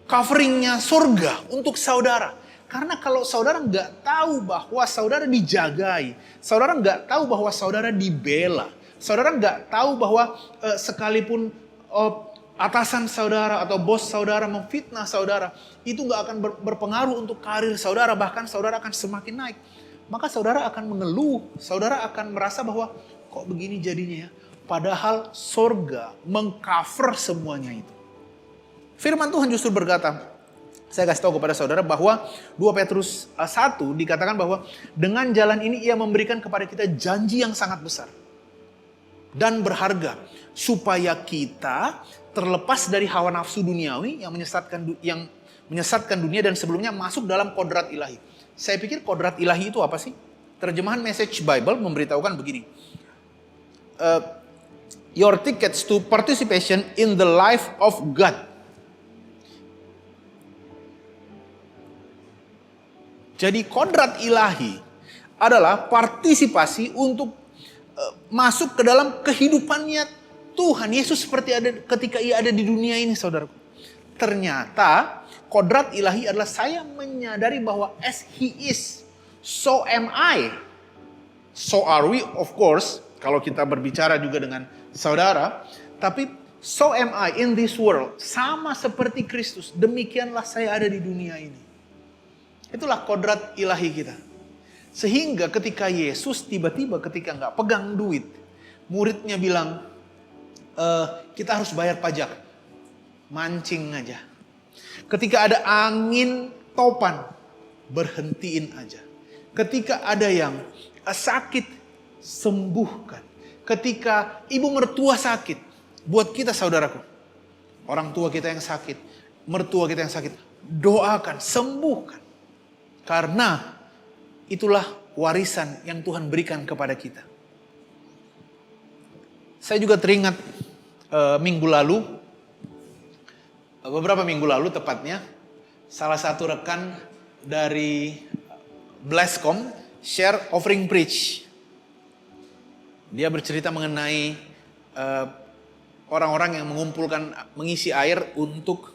coveringnya surga untuk saudara. Karena kalau saudara nggak tahu bahwa saudara dijagai, saudara nggak tahu bahwa saudara dibela, saudara nggak tahu bahwa sekalipun atasan saudara atau bos saudara memfitnah saudara, itu nggak akan berpengaruh untuk karir saudara, bahkan saudara akan semakin naik. Maka saudara akan mengeluh, saudara akan merasa bahwa kok begini jadinya ya. Padahal surga mengcover semuanya itu. Firman Tuhan justru berkata, saya kasih tahu kepada saudara bahwa 2 Petrus 1 dikatakan bahwa dengan jalan ini ia memberikan kepada kita janji yang sangat besar dan berharga, supaya kita terlepas dari hawa nafsu duniawi yang menyesatkan dunia dan sebelumnya masuk dalam kodrat ilahi. Saya pikir kodrat ilahi itu apa sih? Terjemahan Message Bible memberitahukan begini. Your tickets to participation in the life of God. Jadi kodrat ilahi adalah partisipasi untuk masuk ke dalam kehidupannya Tuhan Yesus seperti ada ketika ia ada di dunia ini, saudaraku. Ternyata kodrat ilahi adalah saya menyadari bahwa as He is, so am I. So are we, of course, kalau kita berbicara juga dengan saudara. Tapi so am I in this world. Sama seperti Kristus, demikianlah saya ada di dunia ini. Itulah kodrat ilahi kita. Sehingga ketika Yesus tiba-tiba ketika nggak pegang duit, muridnya bilang, kita harus bayar pajak. Mancing aja. Ketika ada angin topan, berhentiin aja. Ketika ada yang sakit, sembuhkan. Ketika ibu mertua sakit, buat kita saudaraku, orang tua kita yang sakit, mertua kita yang sakit, doakan, sembuhkan. Karena itulah warisan yang Tuhan berikan kepada kita. Saya juga teringat beberapa minggu lalu tepatnya, salah satu rekan dari Blesscom share offering preach. Dia bercerita mengenai orang-orang yang mengisi air untuk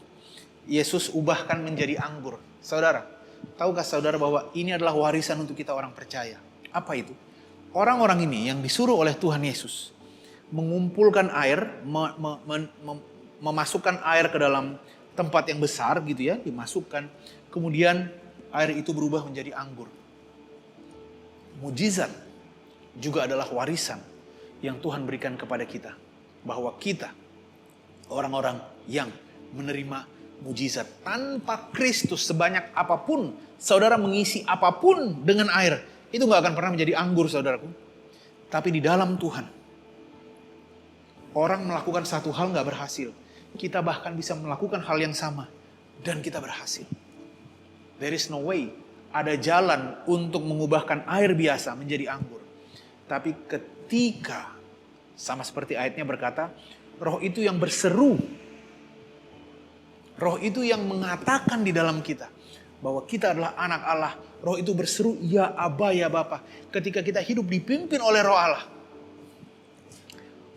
Yesus ubahkan menjadi anggur. Saudara, tahukah saudara bahwa ini adalah warisan untuk kita orang percaya? Apa itu? Orang-orang ini yang disuruh oleh Tuhan Yesus mengumpulkan air, memasukkan air ke dalam tempat yang besar gitu ya, dimasukkan. Kemudian air itu berubah menjadi anggur. Mujizat. juga adalah warisan yang Tuhan berikan kepada kita. Bahwa kita orang-orang yang menerima mujizat. Tanpa Kristus sebanyak apapun saudara mengisi apapun dengan air, itu gak akan pernah menjadi anggur saudaraku. Tapi di dalam Tuhan, orang melakukan satu hal gak berhasil. Kita bahkan bisa melakukan hal yang sama dan kita berhasil. There is no way ada jalan untuk mengubahkan air biasa menjadi anggur. Tapi ketika, sama seperti ayatnya berkata, roh itu yang berseru, roh itu yang mengatakan di dalam kita bahwa kita adalah anak Allah. Roh itu berseru, ya Aba, ya Bapa. Ketika kita hidup dipimpin oleh roh Allah,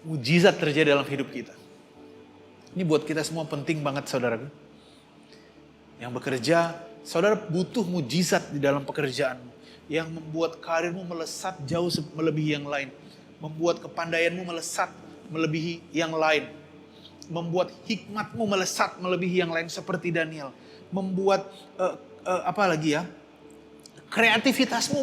mujizat terjadi dalam hidup kita. Ini buat kita semua penting banget saudaraku. Yang bekerja, saudara butuh mujizat di dalam pekerjaanmu. Yang membuat karirmu melesat jauh melebihi yang lain. Membuat kepandaianmu melesat melebihi yang lain. Membuat hikmatmu melesat melebihi yang lain seperti Daniel. Membuat kreativitasmu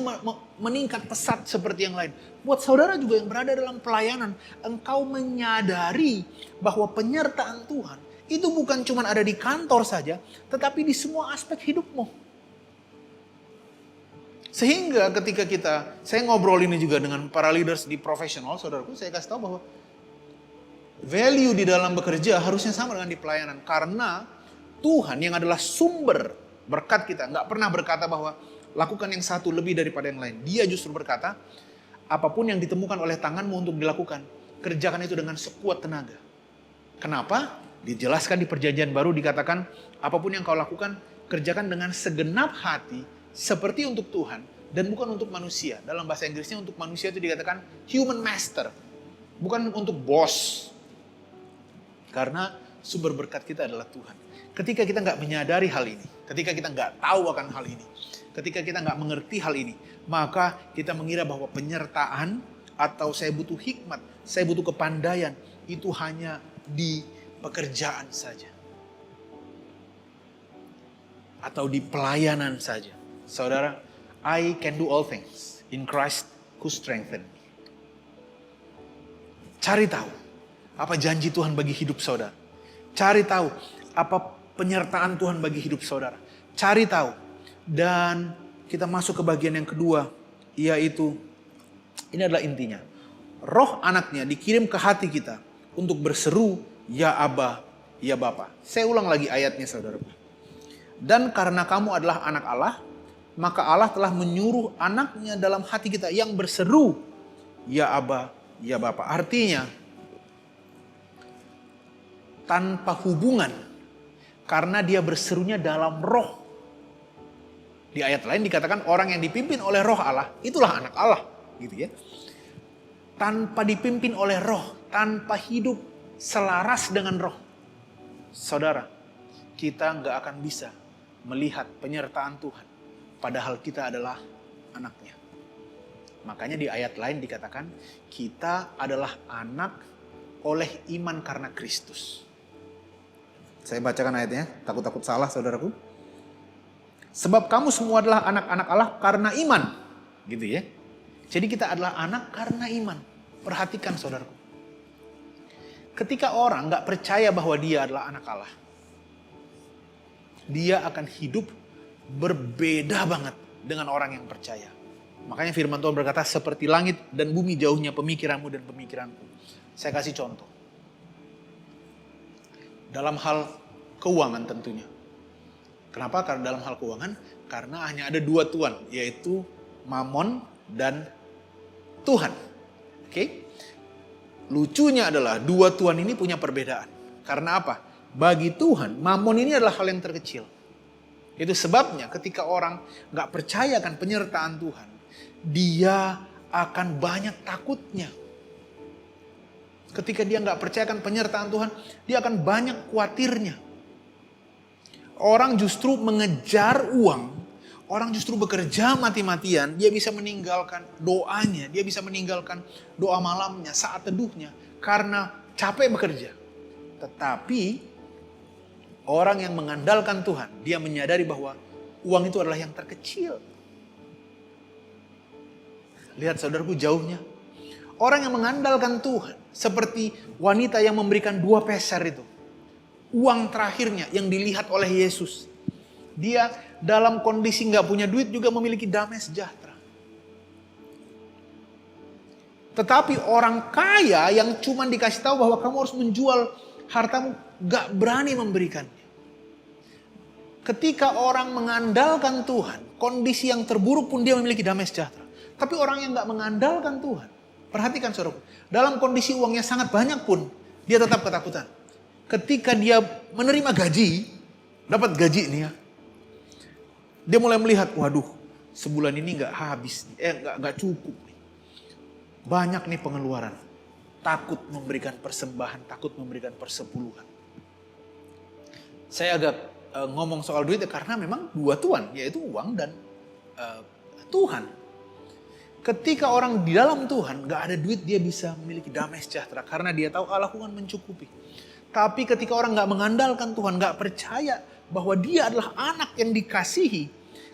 meningkat pesat seperti yang lain. Buat saudara juga yang berada dalam pelayanan, engkau menyadari bahwa penyertaan Tuhan itu bukan cuma ada di kantor saja, tetapi di semua aspek hidupmu. Sehingga ketika saya ngobrol ini juga dengan para leaders di profesional, saudaraku, saya kasih tahu bahwa value di dalam bekerja harusnya sama dengan di pelayanan. Karena Tuhan yang adalah sumber berkat kita, nggak pernah berkata bahwa lakukan yang satu lebih daripada yang lain. Dia justru berkata, apapun yang ditemukan oleh tanganmu untuk dilakukan, kerjakan itu dengan sekuat tenaga. Kenapa? Dijelaskan di perjanjian baru dikatakan, apapun yang kau lakukan, kerjakan dengan segenap hati, seperti untuk Tuhan, dan bukan untuk manusia. Dalam bahasa Inggrisnya untuk manusia itu dikatakan human master, bukan untuk bos. Karena sumber berkat kita adalah Tuhan. Ketika kita nggak menyadari hal ini, ketika kita nggak tahu akan hal ini, ketika kita nggak mengerti hal ini, maka kita mengira bahwa penyertaan atau saya butuh hikmat, saya butuh kepandaian, itu hanya di pekerjaan saja. Atau di pelayanan saja. Saudara, I can do all things in Christ who strengthen me. Cari tahu apa janji Tuhan bagi hidup saudara. Cari tahu apa penyertaan Tuhan bagi hidup saudara. Cari tahu. Dan kita masuk ke bagian yang kedua, yaitu ini adalah intinya. Roh anaknya dikirim ke hati kita untuk berseru, ya Aba, ya Bapa. Saya ulang lagi ayatnya saudara. Dan karena kamu adalah anak Allah, maka Allah telah menyuruh anaknya dalam hati kita yang berseru, ya Aba, ya Bapa. Artinya, tanpa hubungan, karena dia berserunya dalam roh. Di ayat lain dikatakan orang yang dipimpin oleh roh Allah, itulah anak Allah. Gitu ya. Tanpa dipimpin oleh roh, tanpa hidup selaras dengan roh. Saudara, kita nggak akan bisa melihat penyertaan Tuhan. Padahal kita adalah anaknya. Makanya di ayat lain dikatakan, kita adalah anak oleh iman karena Kristus. Saya bacakan ayatnya, takut-takut salah saudaraku. Sebab kamu semua adalah anak-anak Allah karena iman. Gitu ya. Jadi kita adalah anak karena iman. Perhatikan saudaraku. Ketika orang gak percaya bahwa dia adalah anak Allah, dia akan hidup berbeda banget dengan orang yang percaya. Makanya firman Tuhan berkata, seperti langit dan bumi jauhnya pemikiranmu dan pemikiranku. Saya kasih contoh. Dalam hal keuangan tentunya. Kenapa? Karena dalam hal keuangan, karena hanya ada dua tuan, yaitu Mamon dan Tuhan. Oke? Lucunya adalah dua tuan ini punya perbedaan. Karena apa? Bagi Tuhan, Mamon ini adalah hal yang terkecil. Itu sebabnya ketika orang gak percaya akan penyertaan Tuhan, dia akan banyak takutnya. Ketika dia gak percaya akan penyertaan Tuhan, dia akan banyak khawatirnya. Orang justru mengejar uang, orang justru bekerja mati-matian, dia bisa meninggalkan doanya, dia bisa meninggalkan doa malamnya, saat teduhnya, karena capek bekerja. Tetapi orang yang mengandalkan Tuhan, dia menyadari bahwa uang itu adalah yang terkecil. Lihat saudaraku jauhnya. Orang yang mengandalkan Tuhan, seperti wanita yang memberikan 2 peser itu. Uang terakhirnya yang dilihat oleh Yesus. Dia dalam kondisi nggak punya duit juga memiliki damai sejahtera. Tetapi orang kaya yang cuma dikasih tahu bahwa kamu harus menjual hartamu, nggak berani memberikannya. Ketika orang mengandalkan Tuhan, kondisi yang terburuk pun dia memiliki damai sejahtera. Tapi orang yang nggak mengandalkan Tuhan, perhatikan saudara, dalam kondisi uangnya sangat banyak pun, dia tetap ketakutan. Ketika dia menerima gaji, dapat gaji nih ya, dia mulai melihat, waduh, sebulan ini nggak habis, nggak cukup nih. Banyak nih pengeluaran, takut memberikan persembahan, takut memberikan persepuluhan. Saya agak ngomong soal duit ya karena memang 2 tuan, yaitu uang dan Tuhan. Ketika orang di dalam Tuhan gak ada duit, dia bisa memiliki damai sejahtera karena dia tahu Allah akan mencukupi. Tapi ketika orang gak mengandalkan Tuhan, gak percaya bahwa dia adalah anak yang dikasihi,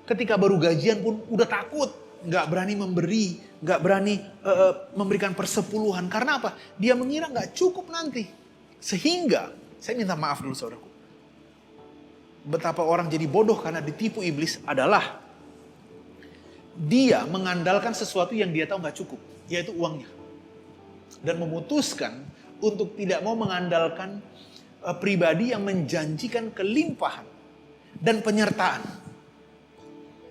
ketika baru gajian pun udah takut, gak berani memberi, gak berani memberikan persepuluhan. Karena apa? Dia mengira gak cukup nanti. Sehingga, saya minta maaf dulu saudaraku, betapa orang jadi bodoh karena ditipu iblis adalah dia mengandalkan sesuatu yang dia tahu gak cukup, yaitu uangnya. Dan memutuskan untuk tidak mau mengandalkan pribadi yang menjanjikan kelimpahan dan penyertaan.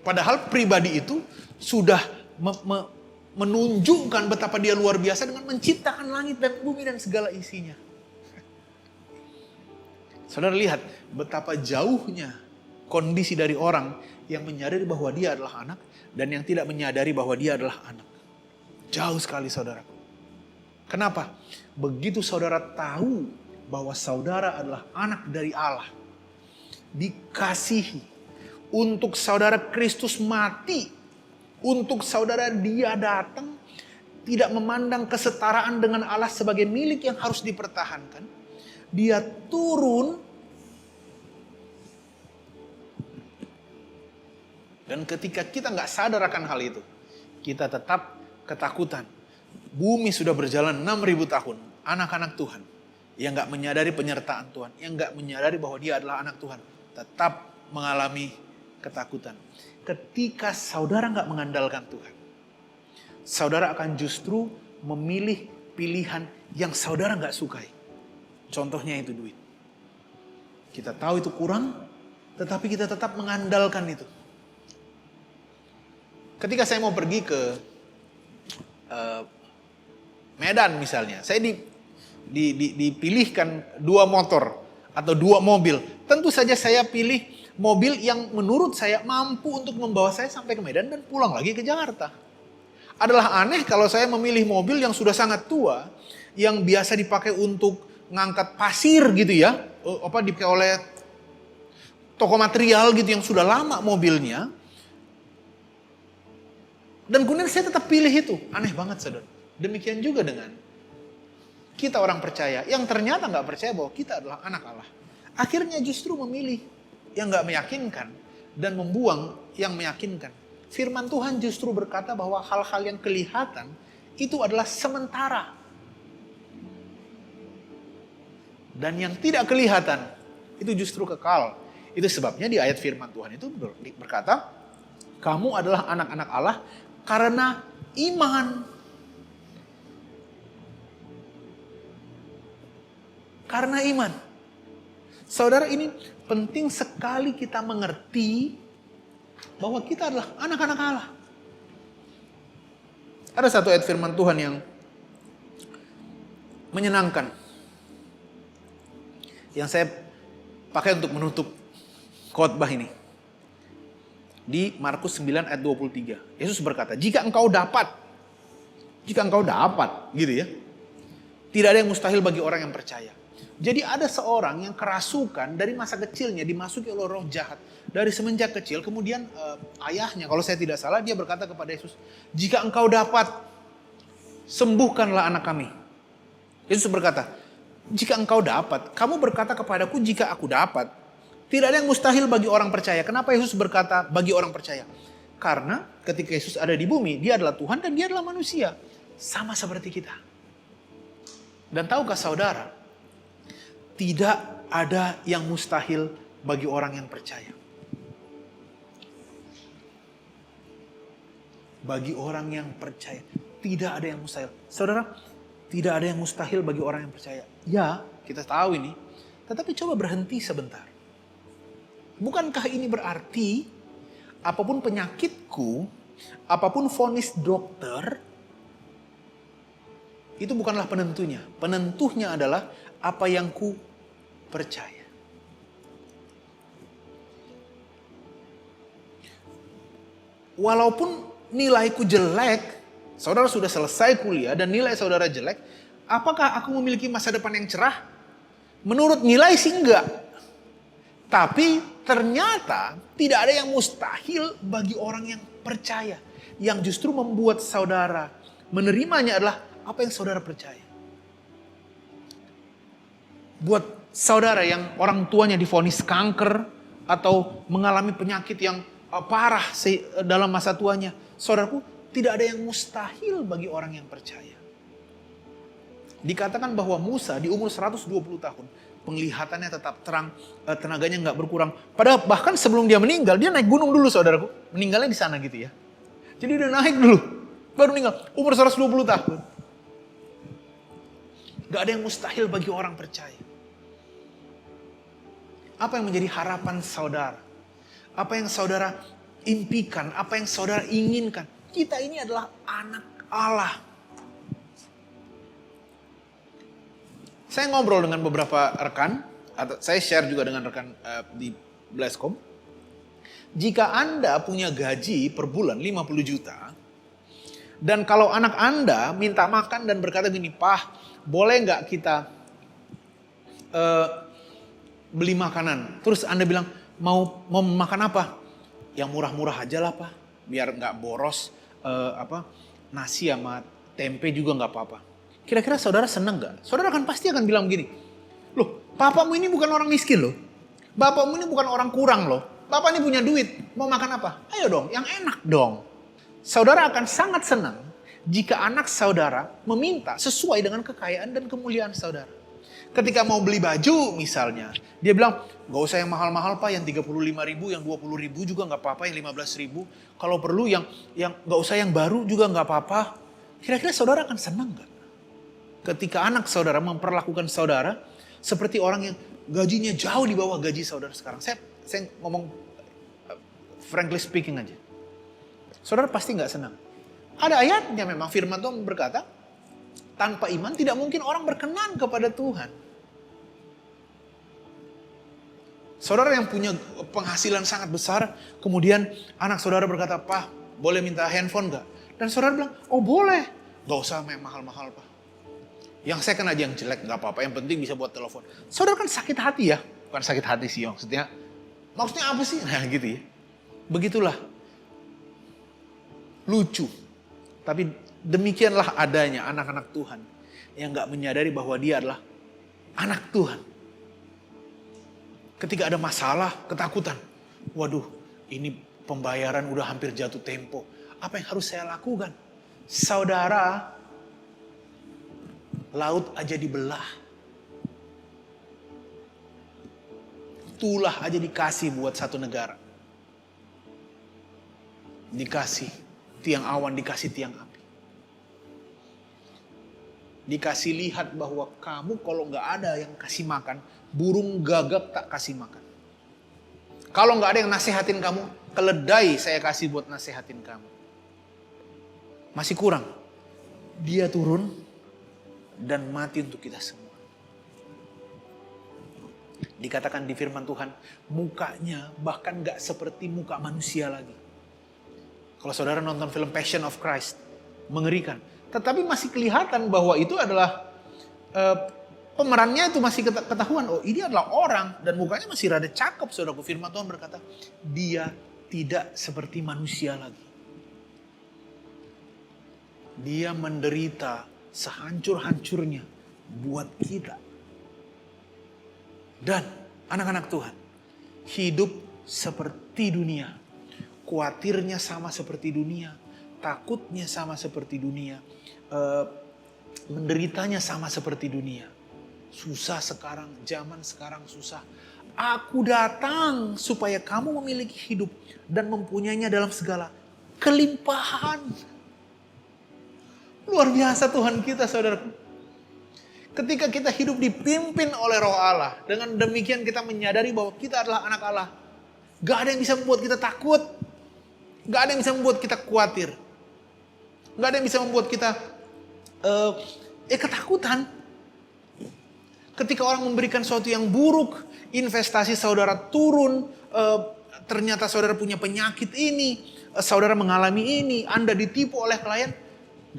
Padahal pribadi itu sudah menunjukkan betapa dia luar biasa dengan menciptakan langit dan bumi dan segala isinya. Saudara lihat betapa jauhnya kondisi dari orang yang menyadari bahwa dia adalah anak dan yang tidak menyadari bahwa dia adalah anak. Jauh sekali saudaraku. Kenapa? Begitu saudara tahu bahwa saudara adalah anak dari Allah, dikasihi, untuk saudara Kristus mati, untuk saudara dia datang, tidak memandang kesetaraan dengan Allah sebagai milik yang harus dipertahankan. Dia turun, dan ketika kita nggak sadar akan hal itu, kita tetap ketakutan. Bumi sudah berjalan 6.000 tahun, anak-anak Tuhan yang nggak menyadari penyertaan Tuhan, yang nggak menyadari bahwa dia adalah anak Tuhan, tetap mengalami ketakutan. Ketika saudara nggak mengandalkan Tuhan, saudara akan justru memilih pilihan yang saudara nggak sukai. Contohnya itu duit. Kita tahu itu kurang, tetapi kita tetap mengandalkan itu. Ketika saya mau pergi ke Medan misalnya, saya dipilihkan 2 motor atau 2 mobil. Tentu saja saya pilih mobil yang menurut saya mampu untuk membawa saya sampai ke Medan dan pulang lagi ke Jakarta. Adalah aneh kalau saya memilih mobil yang sudah sangat tua, yang biasa dipakai untuk ngangkat pasir gitu ya, dipakai oleh toko material gitu yang sudah lama mobilnya. Dan kemudian saya tetap pilih itu. Aneh banget saudara. Demikian juga dengan kita orang percaya yang ternyata gak percaya bahwa kita adalah anak Allah. Akhirnya justru memilih yang gak meyakinkan dan membuang yang meyakinkan. Firman Tuhan justru berkata bahwa hal-hal yang kelihatan itu adalah sementara. Dan yang tidak kelihatan itu justru kekal. Itu sebabnya di ayat firman Tuhan itu berkata, kamu adalah anak-anak Allah karena iman. Karena iman. Saudara, ini penting sekali kita mengerti bahwa kita adalah anak-anak Allah. Ada satu ayat firman Tuhan yang menyenangkan, yang saya pakai untuk menutup khotbah ini. Di Markus 9 ayat 23. Yesus berkata, jika engkau dapat, gitu ya. Tidak ada yang mustahil bagi orang yang percaya. Jadi ada seorang yang kerasukan dari masa kecilnya dimasuki oleh roh jahat. Dari semenjak kecil, kemudian ayahnya, kalau saya tidak salah, dia berkata kepada Yesus, jika engkau dapat, sembuhkanlah anak kami. Yesus berkata, jika engkau dapat, kamu berkata kepadaku jika aku dapat. Tidak ada yang mustahil bagi orang percaya. Kenapa Yesus berkata bagi orang percaya? Karena ketika Yesus ada di bumi, dia adalah Tuhan dan dia adalah manusia. Sama seperti kita. Dan tahukah saudara, tidak ada yang mustahil bagi orang yang percaya. Bagi orang yang percaya, tidak ada yang mustahil. Saudara, tidak ada yang mustahil bagi orang yang percaya. Ya, kita tahu ini. Tetapi coba berhenti sebentar. Bukankah ini berarti apapun penyakitku, apapun vonis dokter, itu bukanlah penentunya. Penentunya adalah apa yang ku percaya. Walaupun nilaiku jelek, saudara sudah selesai kuliah dan nilai saudara jelek, apakah aku memiliki masa depan yang cerah? Menurut nilai sih enggak. Tapi ternyata tidak ada yang mustahil bagi orang yang percaya. Yang justru membuat saudara menerimanya adalah apa yang saudara percaya. Buat saudara yang orang tuanya divonis kanker atau mengalami penyakit yang parah dalam masa tuanya, saudaraku, tidak ada yang mustahil bagi orang yang percaya. Dikatakan bahwa Musa di umur 120 tahun, penglihatannya tetap terang, tenaganya nggak berkurang. Padahal bahkan sebelum dia meninggal, dia naik gunung dulu saudaraku. Meninggalnya di sana gitu ya. Jadi dia naik dulu, baru meninggal. Umur 120 tahun. Gak ada yang mustahil bagi orang percaya. Apa yang menjadi harapan saudara? Apa yang saudara impikan? Apa yang saudara inginkan? Kita ini adalah anak Allah. Saya ngobrol dengan beberapa rekan, atau saya share juga dengan rekan di Blescom. Jika Anda punya gaji per bulan 50 juta, dan kalau anak Anda minta makan dan berkata gini, "Pak, boleh nggak kita beli makanan?" Terus Anda bilang, mau makan apa? Yang murah-murah aja lah Pak, biar nggak boros, nasi sama tempe juga nggak apa-apa. Kira-kira saudara senang nggak? Saudara kan pasti akan bilang begini, "Loh, papamu ini bukan orang miskin loh. Bapakmu ini bukan orang kurang loh. Bapak ini punya duit, mau makan apa? Ayo dong, yang enak dong." Saudara akan sangat senang jika anak saudara meminta sesuai dengan kekayaan dan kemuliaan saudara. Ketika mau beli baju misalnya, dia bilang, "Gak usah yang mahal-mahal Pak, yang 35.000, yang 20.000 juga gak apa-apa, yang 15.000. Kalau perlu yang gak usah yang baru juga gak apa-apa." Kira-kira saudara akan senang gak? Ketika anak saudara memperlakukan saudara seperti orang yang gajinya jauh di bawah gaji saudara sekarang. Saya ngomong frankly speaking aja. Saudara pasti gak senang. Ada ayatnya memang, firman Tuhan berkata, tanpa iman tidak mungkin orang berkenan kepada Tuhan. Saudara yang punya penghasilan sangat besar, kemudian anak saudara berkata, "Pak, boleh minta handphone gak?" Dan saudara bilang, "Oh boleh." "Gak usah yang mahal-mahal Pak. Yang second aja yang jelek, gak apa-apa, yang penting bisa buat telepon." Saudara kan sakit hati ya. Bukan sakit hati sih maksudnya. Maksudnya apa sih? Nah gitu ya. Begitulah. Lucu. Tapi demikianlah adanya anak-anak Tuhan yang gak menyadari bahwa dia adalah anak Tuhan. Ketika ada masalah, ketakutan. Waduh, ini pembayaran udah hampir jatuh tempo. Apa yang harus saya lakukan? Saudara, laut aja dibelah. Tulah aja dikasih buat satu negara. Dikasih tiang awan, dikasih tiang api. Dikasih lihat bahwa kamu kalau gak ada yang kasih makan, burung gagap tak kasih makan. Kalau gak ada yang nasihatin kamu, keledai saya kasih buat nasihatin kamu. Masih kurang. Dia turun dan mati untuk kita semua. Dikatakan di firman Tuhan, mukanya bahkan gak seperti muka manusia lagi. Kalau saudara nonton film Passion of Christ, mengerikan. Tetapi masih kelihatan bahwa itu adalah pemerannya itu masih ketahuan. Oh, ini adalah orang dan mukanya masih rada cakep. Saudaraku, firman Tuhan berkata, dia tidak seperti manusia lagi. Dia menderita sehancur-hancurnya buat kita. Dan anak-anak Tuhan, hidup seperti dunia. khawatirnya sama seperti dunia, takutnya sama seperti dunia, menderitanya sama seperti dunia. Susah sekarang, zaman sekarang susah. Aku datang supaya kamu memiliki hidup dan mempunyainya dalam segala kelimpahan. Luar biasa Tuhan kita, saudaraku. Ketika kita hidup dipimpin oleh Roh Allah, dengan demikian kita menyadari bahwa kita adalah anak Allah. Gak ada yang bisa membuat kita takut. Gak ada yang bisa membuat kita khawatir. Gak ada yang bisa membuat kita ketakutan. Ketika orang memberikan sesuatu yang buruk, investasi saudara turun, ternyata saudara punya penyakit ini, saudara mengalami ini, Anda ditipu oleh klien,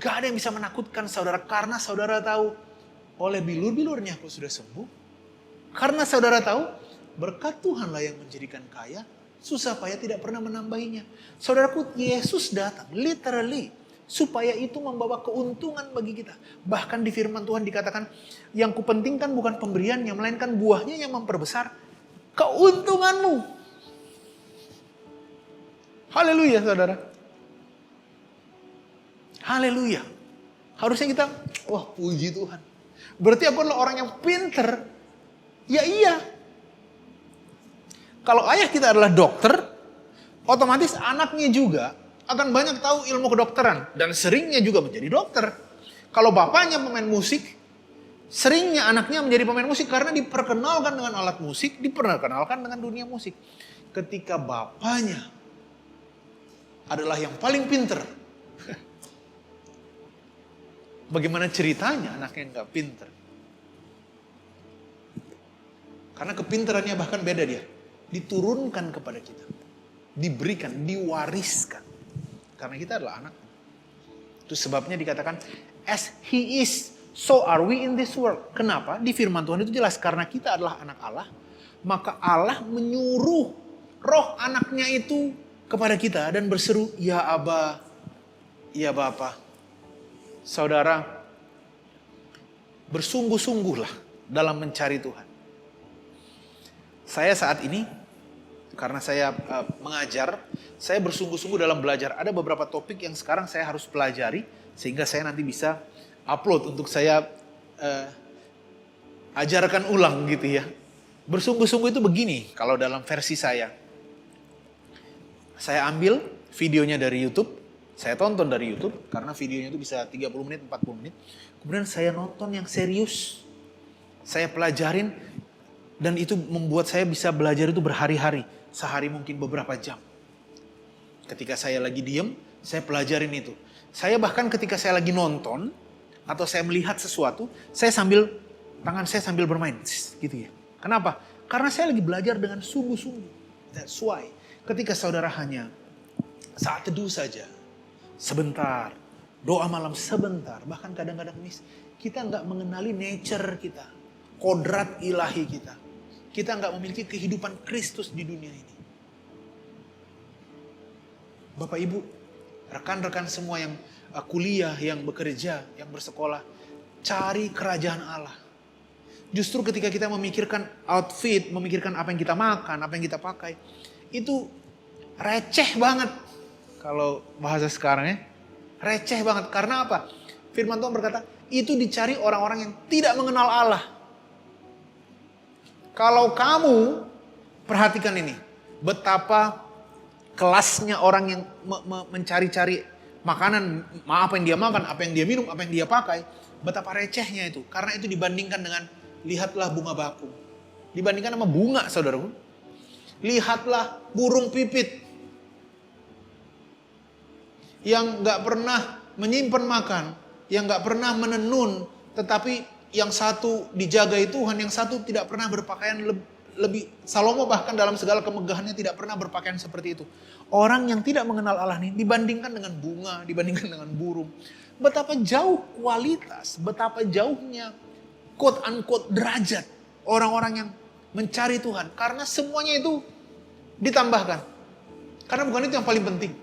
gak ada yang bisa menakutkan saudara karena saudara tahu oleh bilur-bilurnya aku sudah sembuh. Karena saudara tahu berkat Tuhanlah yang menjadikan kaya, susah payah tidak pernah menambahinya. Saudaraku, Yesus datang literally supaya itu membawa keuntungan bagi kita. Bahkan di firman Tuhan dikatakan, yang kupentingkan bukan pemberiannya, melainkan buahnya yang memperbesar keuntunganmu. Haleluya, saudara. Haleluya. Harusnya kita, wah puji Tuhan. Berarti aku adalah orang yang pinter. Ya iya. Kalau ayah kita adalah dokter, otomatis anaknya juga akan banyak tahu ilmu kedokteran. Dan seringnya juga menjadi dokter. Kalau bapaknya pemain musik, seringnya anaknya menjadi pemain musik karena diperkenalkan dengan alat musik, diperkenalkan dengan dunia musik. Ketika bapaknya adalah yang paling pinter, bagaimana ceritanya anaknya nggak pinter? Karena kepinterannya bahkan beda dia. Diturunkan kepada kita. Diberikan, diwariskan. Karena kita adalah anak. Itu sebabnya dikatakan, as he is, so are we in this world. Kenapa? Di firman Tuhan itu jelas. Karena kita adalah anak Allah, maka Allah menyuruh roh anaknya itu kepada kita dan berseru, ya Aba, ya Bapa. Saudara, bersungguh-sungguhlah dalam mencari Tuhan. Saya saat ini, karena saya mengajar, saya bersungguh-sungguh dalam belajar. Ada beberapa topik yang sekarang saya harus pelajari, sehingga saya nanti bisa upload untuk saya ajarkan ulang gitu ya. Bersungguh-sungguh itu begini, kalau dalam versi saya. Saya ambil videonya dari YouTube, saya tonton dari YouTube, karena videonya itu bisa 30 menit, 40 menit. Kemudian saya nonton yang serius, saya pelajarin, dan itu membuat saya bisa belajar itu berhari-hari. Sehari mungkin beberapa jam. Ketika saya lagi diem, saya pelajarin itu. Saya bahkan ketika saya lagi nonton, atau saya melihat sesuatu, tangan saya sambil bermain. Gitu ya. Kenapa? Karena saya lagi belajar dengan sungguh-sungguh. That's why. Ketika saudara hanya saat teduh saja, sebentar, doa malam sebentar, bahkan kadang-kadang kita nggak mengenali nature kita, kodrat ilahi kita. Kita nggak memiliki kehidupan Kristus di dunia ini. Bapak Ibu, rekan-rekan semua yang kuliah, yang bekerja, yang bersekolah, cari kerajaan Allah. Justru ketika kita memikirkan outfit, memikirkan apa yang kita makan, apa yang kita pakai, itu receh banget. Kalau bahasa sekarang ya, receh banget. Karena apa? Firman Tuhan berkata, itu dicari orang-orang yang tidak mengenal Allah. Kalau kamu perhatikan ini, betapa kelasnya orang yang mencari-cari makanan, apa yang dia makan, apa yang dia minum, apa yang dia pakai, betapa recehnya itu. Karena itu dibandingkan dengan, lihatlah bunga bakung. Dibandingkan sama bunga, saudaraku. Lihatlah burung pipit yang gak pernah menyimpan makan, yang gak pernah menenun, tetapi yang satu dijagai Tuhan, yang satu tidak pernah berpakaian lebih. Salomo bahkan dalam segala kemegahannya tidak pernah berpakaian seperti itu. Orang yang tidak mengenal Allah ini dibandingkan dengan bunga, dibandingkan dengan burung. Betapa jauh kualitas, betapa jauhnya quote unquote derajat orang-orang yang mencari Tuhan. Karena semuanya itu ditambahkan. Karena bukan itu yang paling penting.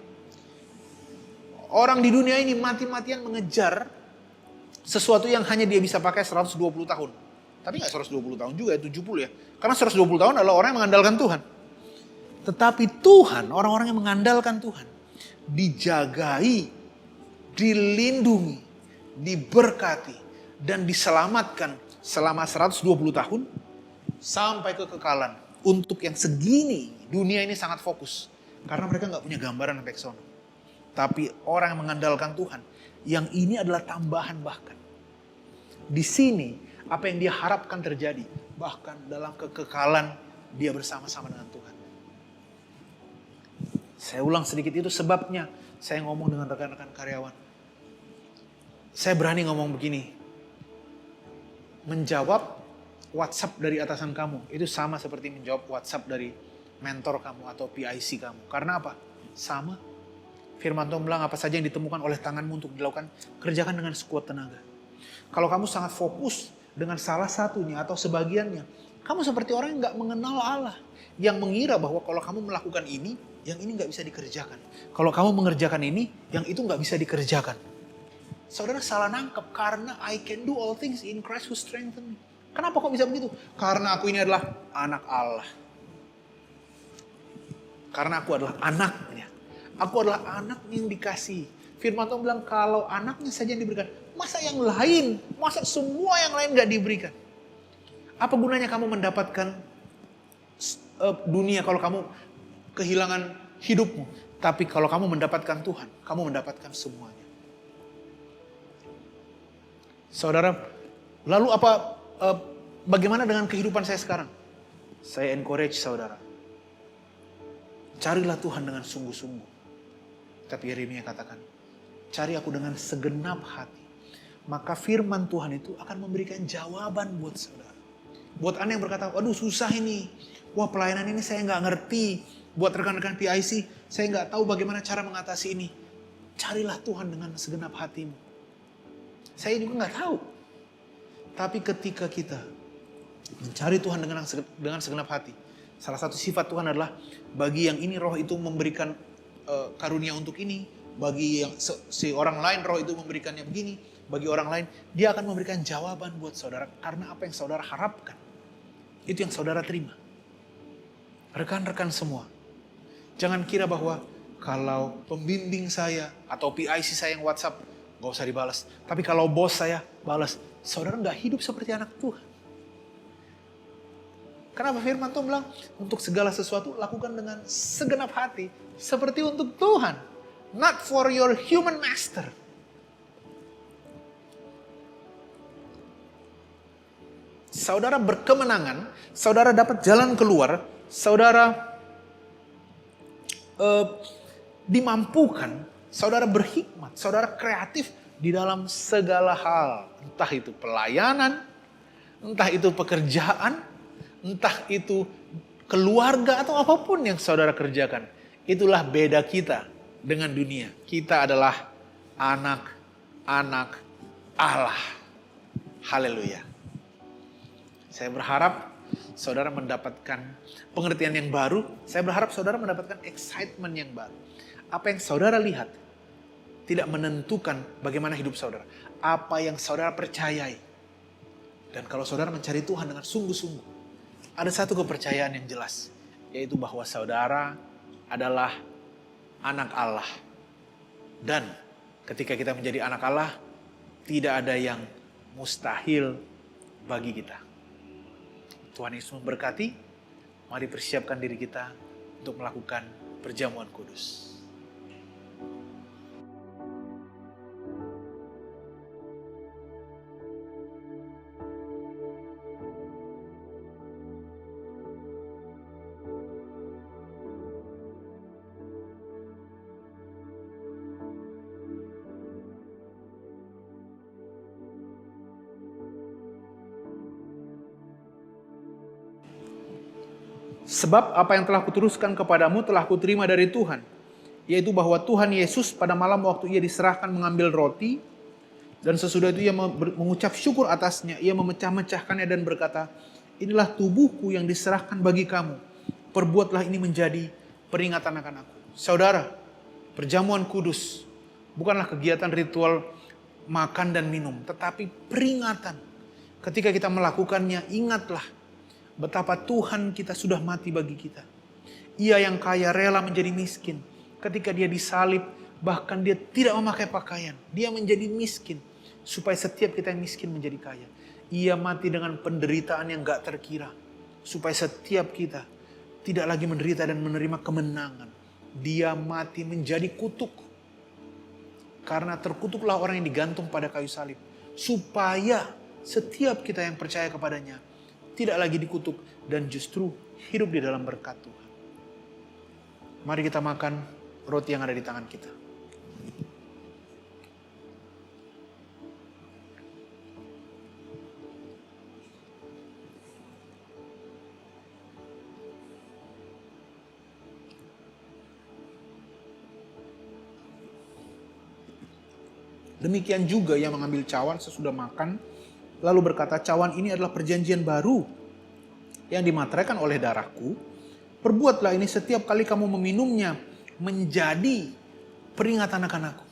Orang di dunia ini mati-matian mengejar sesuatu yang hanya dia bisa pakai 120 tahun. Tapi gak 120 tahun juga, 70 ya. Karena 120 tahun adalah orang yang mengandalkan Tuhan. Tetapi Tuhan, orang-orang yang mengandalkan Tuhan, dijagai, dilindungi, diberkati, dan diselamatkan selama 120 tahun sampai kekekalan. Untuk yang segini, dunia ini sangat fokus. Karena mereka nggak punya gambaran sampai ke sono. Tapi orang yang mengandalkan Tuhan, yang ini adalah tambahan bahkan. Di sini, apa yang dia harapkan terjadi. Bahkan dalam kekekalan, dia bersama-sama dengan Tuhan. Saya ulang sedikit, itu sebabnya saya ngomong dengan rekan-rekan karyawan. Saya berani ngomong begini. Menjawab WhatsApp dari atasan kamu, itu sama seperti menjawab WhatsApp dari mentor kamu atau PIC kamu. Karena apa? Sama. Firman Tuhan bilang apa saja yang ditemukan oleh tanganmu untuk dilakukan, kerjakan dengan sekuat tenaga. Kalau kamu sangat fokus dengan salah satunya atau sebagiannya, kamu seperti orang yang gak mengenal Allah. Yang mengira bahwa kalau kamu melakukan ini, yang ini gak bisa dikerjakan. Kalau kamu mengerjakan ini, yang itu gak bisa dikerjakan. Saudara salah nangkep, karena I can do all things in Christ who strengthen me. Kenapa kok bisa begitu? Karena aku ini adalah anak Allah. Karena aku adalah anaknya. Aku adalah anak yang dikasihi. Firman Tuhan bilang kalau anaknya saja yang diberikan, masa yang lain, masa semua yang lain gak diberikan? Apa gunanya kamu mendapatkan dunia kalau kamu kehilangan hidupmu? Tapi kalau kamu mendapatkan Tuhan, kamu mendapatkan semuanya. Saudara, lalu bagaimana dengan kehidupan saya sekarang? Saya encourage saudara. Carilah Tuhan dengan sungguh-sungguh. Tapi Yeremia katakan, cari aku dengan segenap hati. Maka firman Tuhan itu akan memberikan jawaban buat saudara. Buat Anda yang berkata, waduh susah ini. Wah pelayanan ini saya nggak ngerti. Buat rekan-rekan PIC, saya nggak tahu bagaimana cara mengatasi ini. Carilah Tuhan dengan segenap hatimu. Saya juga nggak tahu. Tapi ketika kita mencari Tuhan dengan segenap hati, salah satu sifat Tuhan adalah bagi yang ini roh itu memberikan karunia untuk ini, bagi yang si orang lain roh itu memberikannya begini, bagi orang lain dia akan memberikan jawaban buat saudara karena apa yang saudara harapkan itu yang saudara terima. Rekan-rekan semua, jangan kira bahwa kalau pembimbing saya atau PIC saya yang WhatsApp gak usah dibalas, tapi kalau bos saya balas, saudara gak hidup seperti anak Tuhan. Kenapa firman Tuhan bilang untuk segala sesuatu lakukan dengan segenap hati seperti untuk Tuhan, not for your human master. Saudara berkemenangan, saudara dapat jalan keluar, saudara dimampukan, saudara berhikmat, saudara kreatif di dalam segala hal. Entah itu pelayanan, entah itu pekerjaan, entah itu keluarga atau apapun yang saudara kerjakan. Itulah beda kita dengan dunia. Kita adalah anak-anak Allah. Haleluya. Saya berharap saudara mendapatkan pengertian yang baru. Saya berharap saudara mendapatkan excitement yang baru. Apa yang saudara lihat tidak menentukan bagaimana hidup saudara. Apa yang saudara percayai. Dan kalau saudara mencari Tuhan dengan sungguh-sungguh, ada satu kepercayaan yang jelas, yaitu bahwa saudara adalah anak Allah. Dan ketika kita menjadi anak Allah, tidak ada yang mustahil bagi kita. Tuhan Yesus memberkati. Mari persiapkan diri kita untuk melakukan perjamuan kudus. Sebab apa yang telah kuteruskan kepadamu telah kuterima dari Tuhan, yaitu bahwa Tuhan Yesus pada malam waktu ia diserahkan mengambil roti, dan sesudah itu ia mengucap syukur atasnya, ia memecah-mecahkannya dan berkata, inilah tubuhku yang diserahkan bagi kamu, perbuatlah ini menjadi peringatan akan aku. Saudara, perjamuan kudus bukanlah kegiatan ritual makan dan minum, tetapi peringatan. Ketika kita melakukannya, ingatlah betapa Tuhan kita sudah mati bagi kita. Ia yang kaya rela menjadi miskin. Ketika dia disalib, bahkan dia tidak memakai pakaian. Dia menjadi miskin supaya setiap kita yang miskin menjadi kaya. Ia mati dengan penderitaan yang gak terkira. Supaya setiap kita tidak lagi menderita dan menerima kemenangan. Dia mati menjadi kutuk. Karena terkutuklah orang yang digantung pada kayu salib. Supaya setiap kita yang percaya kepadanya tidak lagi dikutuk dan justru hidup di dalam berkat Tuhan. Mari kita makan roti yang ada di tangan kita. Demikian juga yang mengambil cawan sesudah makan, lalu berkata, cawan ini adalah perjanjian baru yang dimateraikan oleh darahku. Perbuatlah ini setiap kali kamu meminumnya menjadi peringatan akan aku.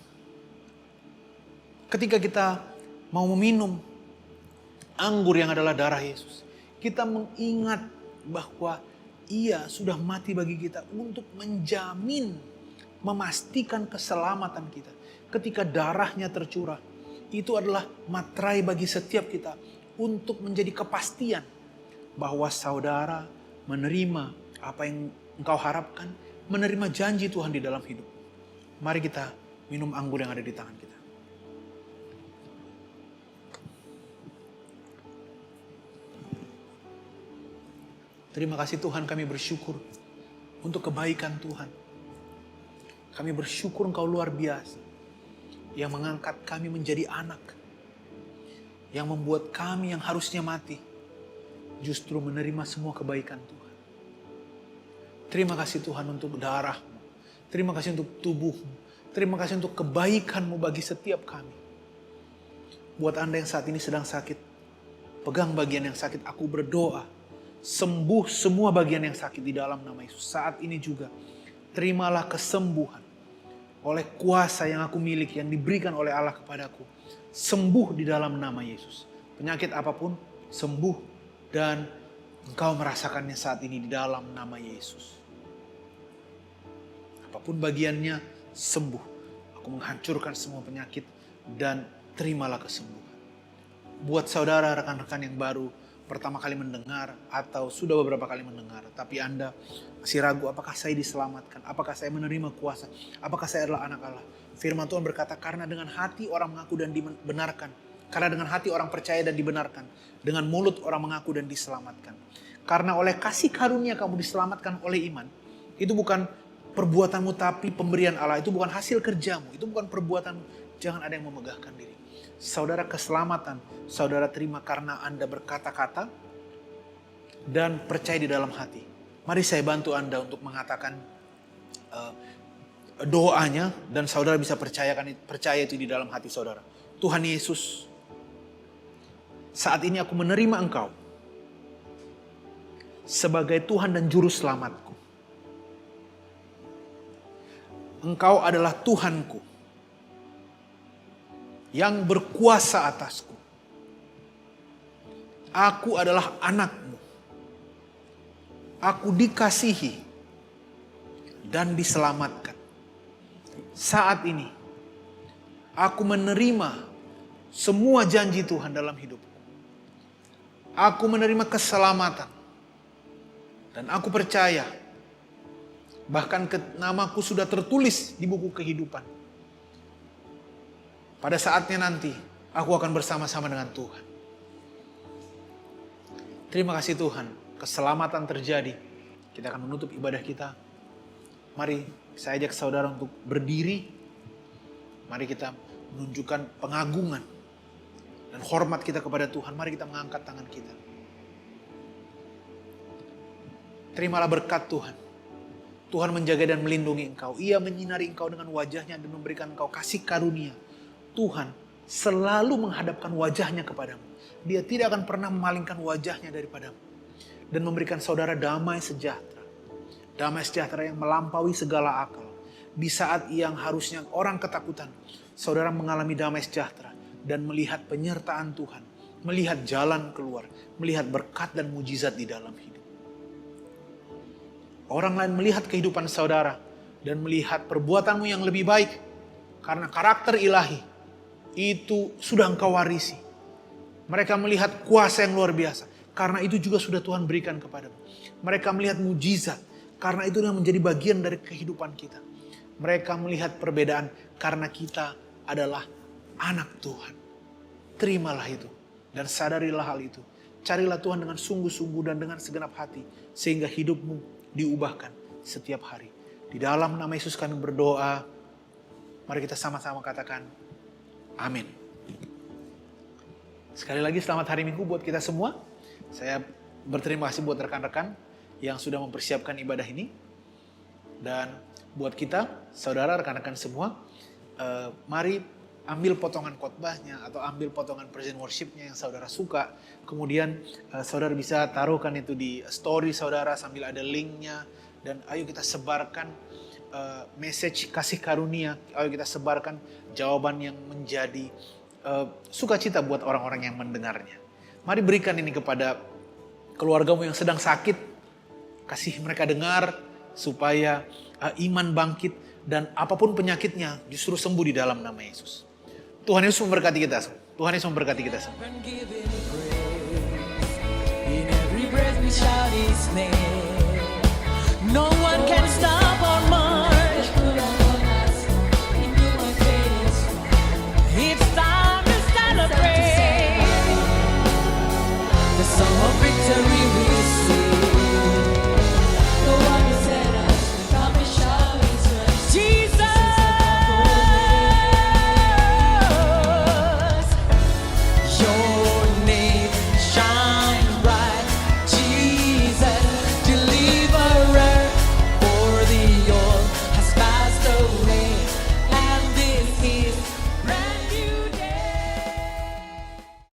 Ketika kita mau meminum anggur yang adalah darah Yesus, kita mengingat bahwa Ia sudah mati bagi kita untuk menjamin, memastikan keselamatan kita. Ketika darahnya tercurah, itu adalah materai bagi setiap kita untuk menjadi kepastian bahwa saudara menerima apa yang engkau harapkan, menerima janji Tuhan di dalam hidup. Mari kita minum anggur yang ada di tangan kita. Terima kasih Tuhan, kami bersyukur untuk kebaikan Tuhan. Kami bersyukur Engkau luar biasa yang mengangkat kami menjadi anak, yang membuat kami yang harusnya mati justru menerima semua kebaikan Tuhan. Terima kasih Tuhan untuk darah-Mu. Terima kasih untuk tubuh-Mu. Terima kasih untuk kebaikan-Mu bagi setiap kami. Buat Anda yang saat ini sedang sakit, pegang bagian yang sakit, aku berdoa. Sembuh semua bagian yang sakit di dalam nama Yesus. Saat ini juga, terimalah kesembuhan oleh kuasa yang aku miliki, yang diberikan oleh Allah kepadaku. Sembuh di dalam nama Yesus. Penyakit apapun, sembuh dan engkau merasakannya saat ini di dalam nama Yesus. Apapun bagiannya, sembuh. Aku menghancurkan semua penyakit dan terimalah kesembuhan. Buat saudara, rekan-rekan yang baru pertama kali mendengar atau sudah beberapa kali mendengar, tapi Anda masih ragu, apakah saya diselamatkan? Apakah saya menerima kuasa? Apakah saya adalah anak Allah? Firman Tuhan berkata, karena dengan hati orang mengaku dan dibenarkan. Karena dengan hati orang percaya dan dibenarkan. Dengan mulut orang mengaku dan diselamatkan. Karena oleh kasih karunia kamu diselamatkan oleh iman. Itu bukan perbuatanmu tapi pemberian Allah. Itu bukan hasil kerjamu. Itu bukan perbuatanmu. Jangan ada yang memegahkan diri. Saudara, keselamatan saudara terima karena Anda berkata-kata dan percaya di dalam hati. Mari saya bantu Anda untuk mengatakan doanya dan saudara bisa percaya itu di dalam hati saudara. Tuhan Yesus, saat ini aku menerima Engkau sebagai Tuhan dan Juru Selamatku. Engkau adalah Tuhanku yang berkuasa atasku. Aku adalah anak-Mu. Aku dikasihi dan diselamatkan. Saat ini, aku menerima semua janji Tuhan dalam hidupku. Aku menerima keselamatan. Dan aku percaya, bahkan namaku sudah tertulis di buku kehidupan. Pada saatnya nanti, aku akan bersama-sama dengan Tuhan. Terima kasih Tuhan, keselamatan terjadi. Kita akan menutup ibadah kita. Mari saya ajak saudara untuk berdiri. Mari kita menunjukkan pengagungan dan hormat kita kepada Tuhan. Mari kita mengangkat tangan kita. Terimalah berkat Tuhan. Tuhan menjaga dan melindungi engkau. Ia menyinari engkau dengan wajahnya dan memberikan engkau kasih karunia. Tuhan selalu menghadapkan wajahnya kepadamu. Dia tidak akan pernah memalingkan wajahnya daripadamu. Dan memberikan saudara damai sejahtera. Damai sejahtera yang melampaui segala akal. Di saat yang harusnya orang ketakutan, saudara mengalami damai sejahtera. Dan melihat penyertaan Tuhan. Melihat jalan keluar. Melihat berkat dan mujizat di dalam hidup. Orang lain melihat kehidupan saudara dan melihat perbuatanmu yang lebih baik karena karakter ilahi itu sudah engkau warisi. Mereka melihat kuasa yang luar biasa karena itu juga sudah Tuhan berikan kepadamu. Mereka melihat mujizat karena itu yang menjadi bagian dari kehidupan kita. Mereka melihat perbedaan karena kita adalah anak Tuhan. Terimalah itu dan sadarilah hal itu. Carilah Tuhan dengan sungguh-sungguh dan dengan segenap hati sehingga hidupmu diubahkan setiap hari. Di dalam nama Yesus kami berdoa. Mari kita sama-sama katakan amin. Sekali lagi selamat hari Minggu buat kita semua. Saya berterima kasih buat rekan-rekan yang sudah mempersiapkan ibadah ini. Dan buat kita, saudara, rekan-rekan semua, mari ambil potongan khotbahnya atau ambil potongan present worship-nya yang saudara suka. Kemudian saudara bisa taruhkan itu di story saudara sambil ada link-nya. Dan ayo kita sebarkan message kasih karunia. Ayo kita sebarkan jawaban yang menjadi sukacita buat orang-orang yang mendengarnya. Mari berikan ini kepada keluargamu yang sedang sakit. Kasih mereka dengar supaya iman bangkit dan apapun penyakitnya justru sembuh di dalam nama Yesus. Tuhan Yesus memberkati kita. Tuhan Yesus memberkati kita semua. And give Him praise. In every breath we shout His name. No one can stop our march.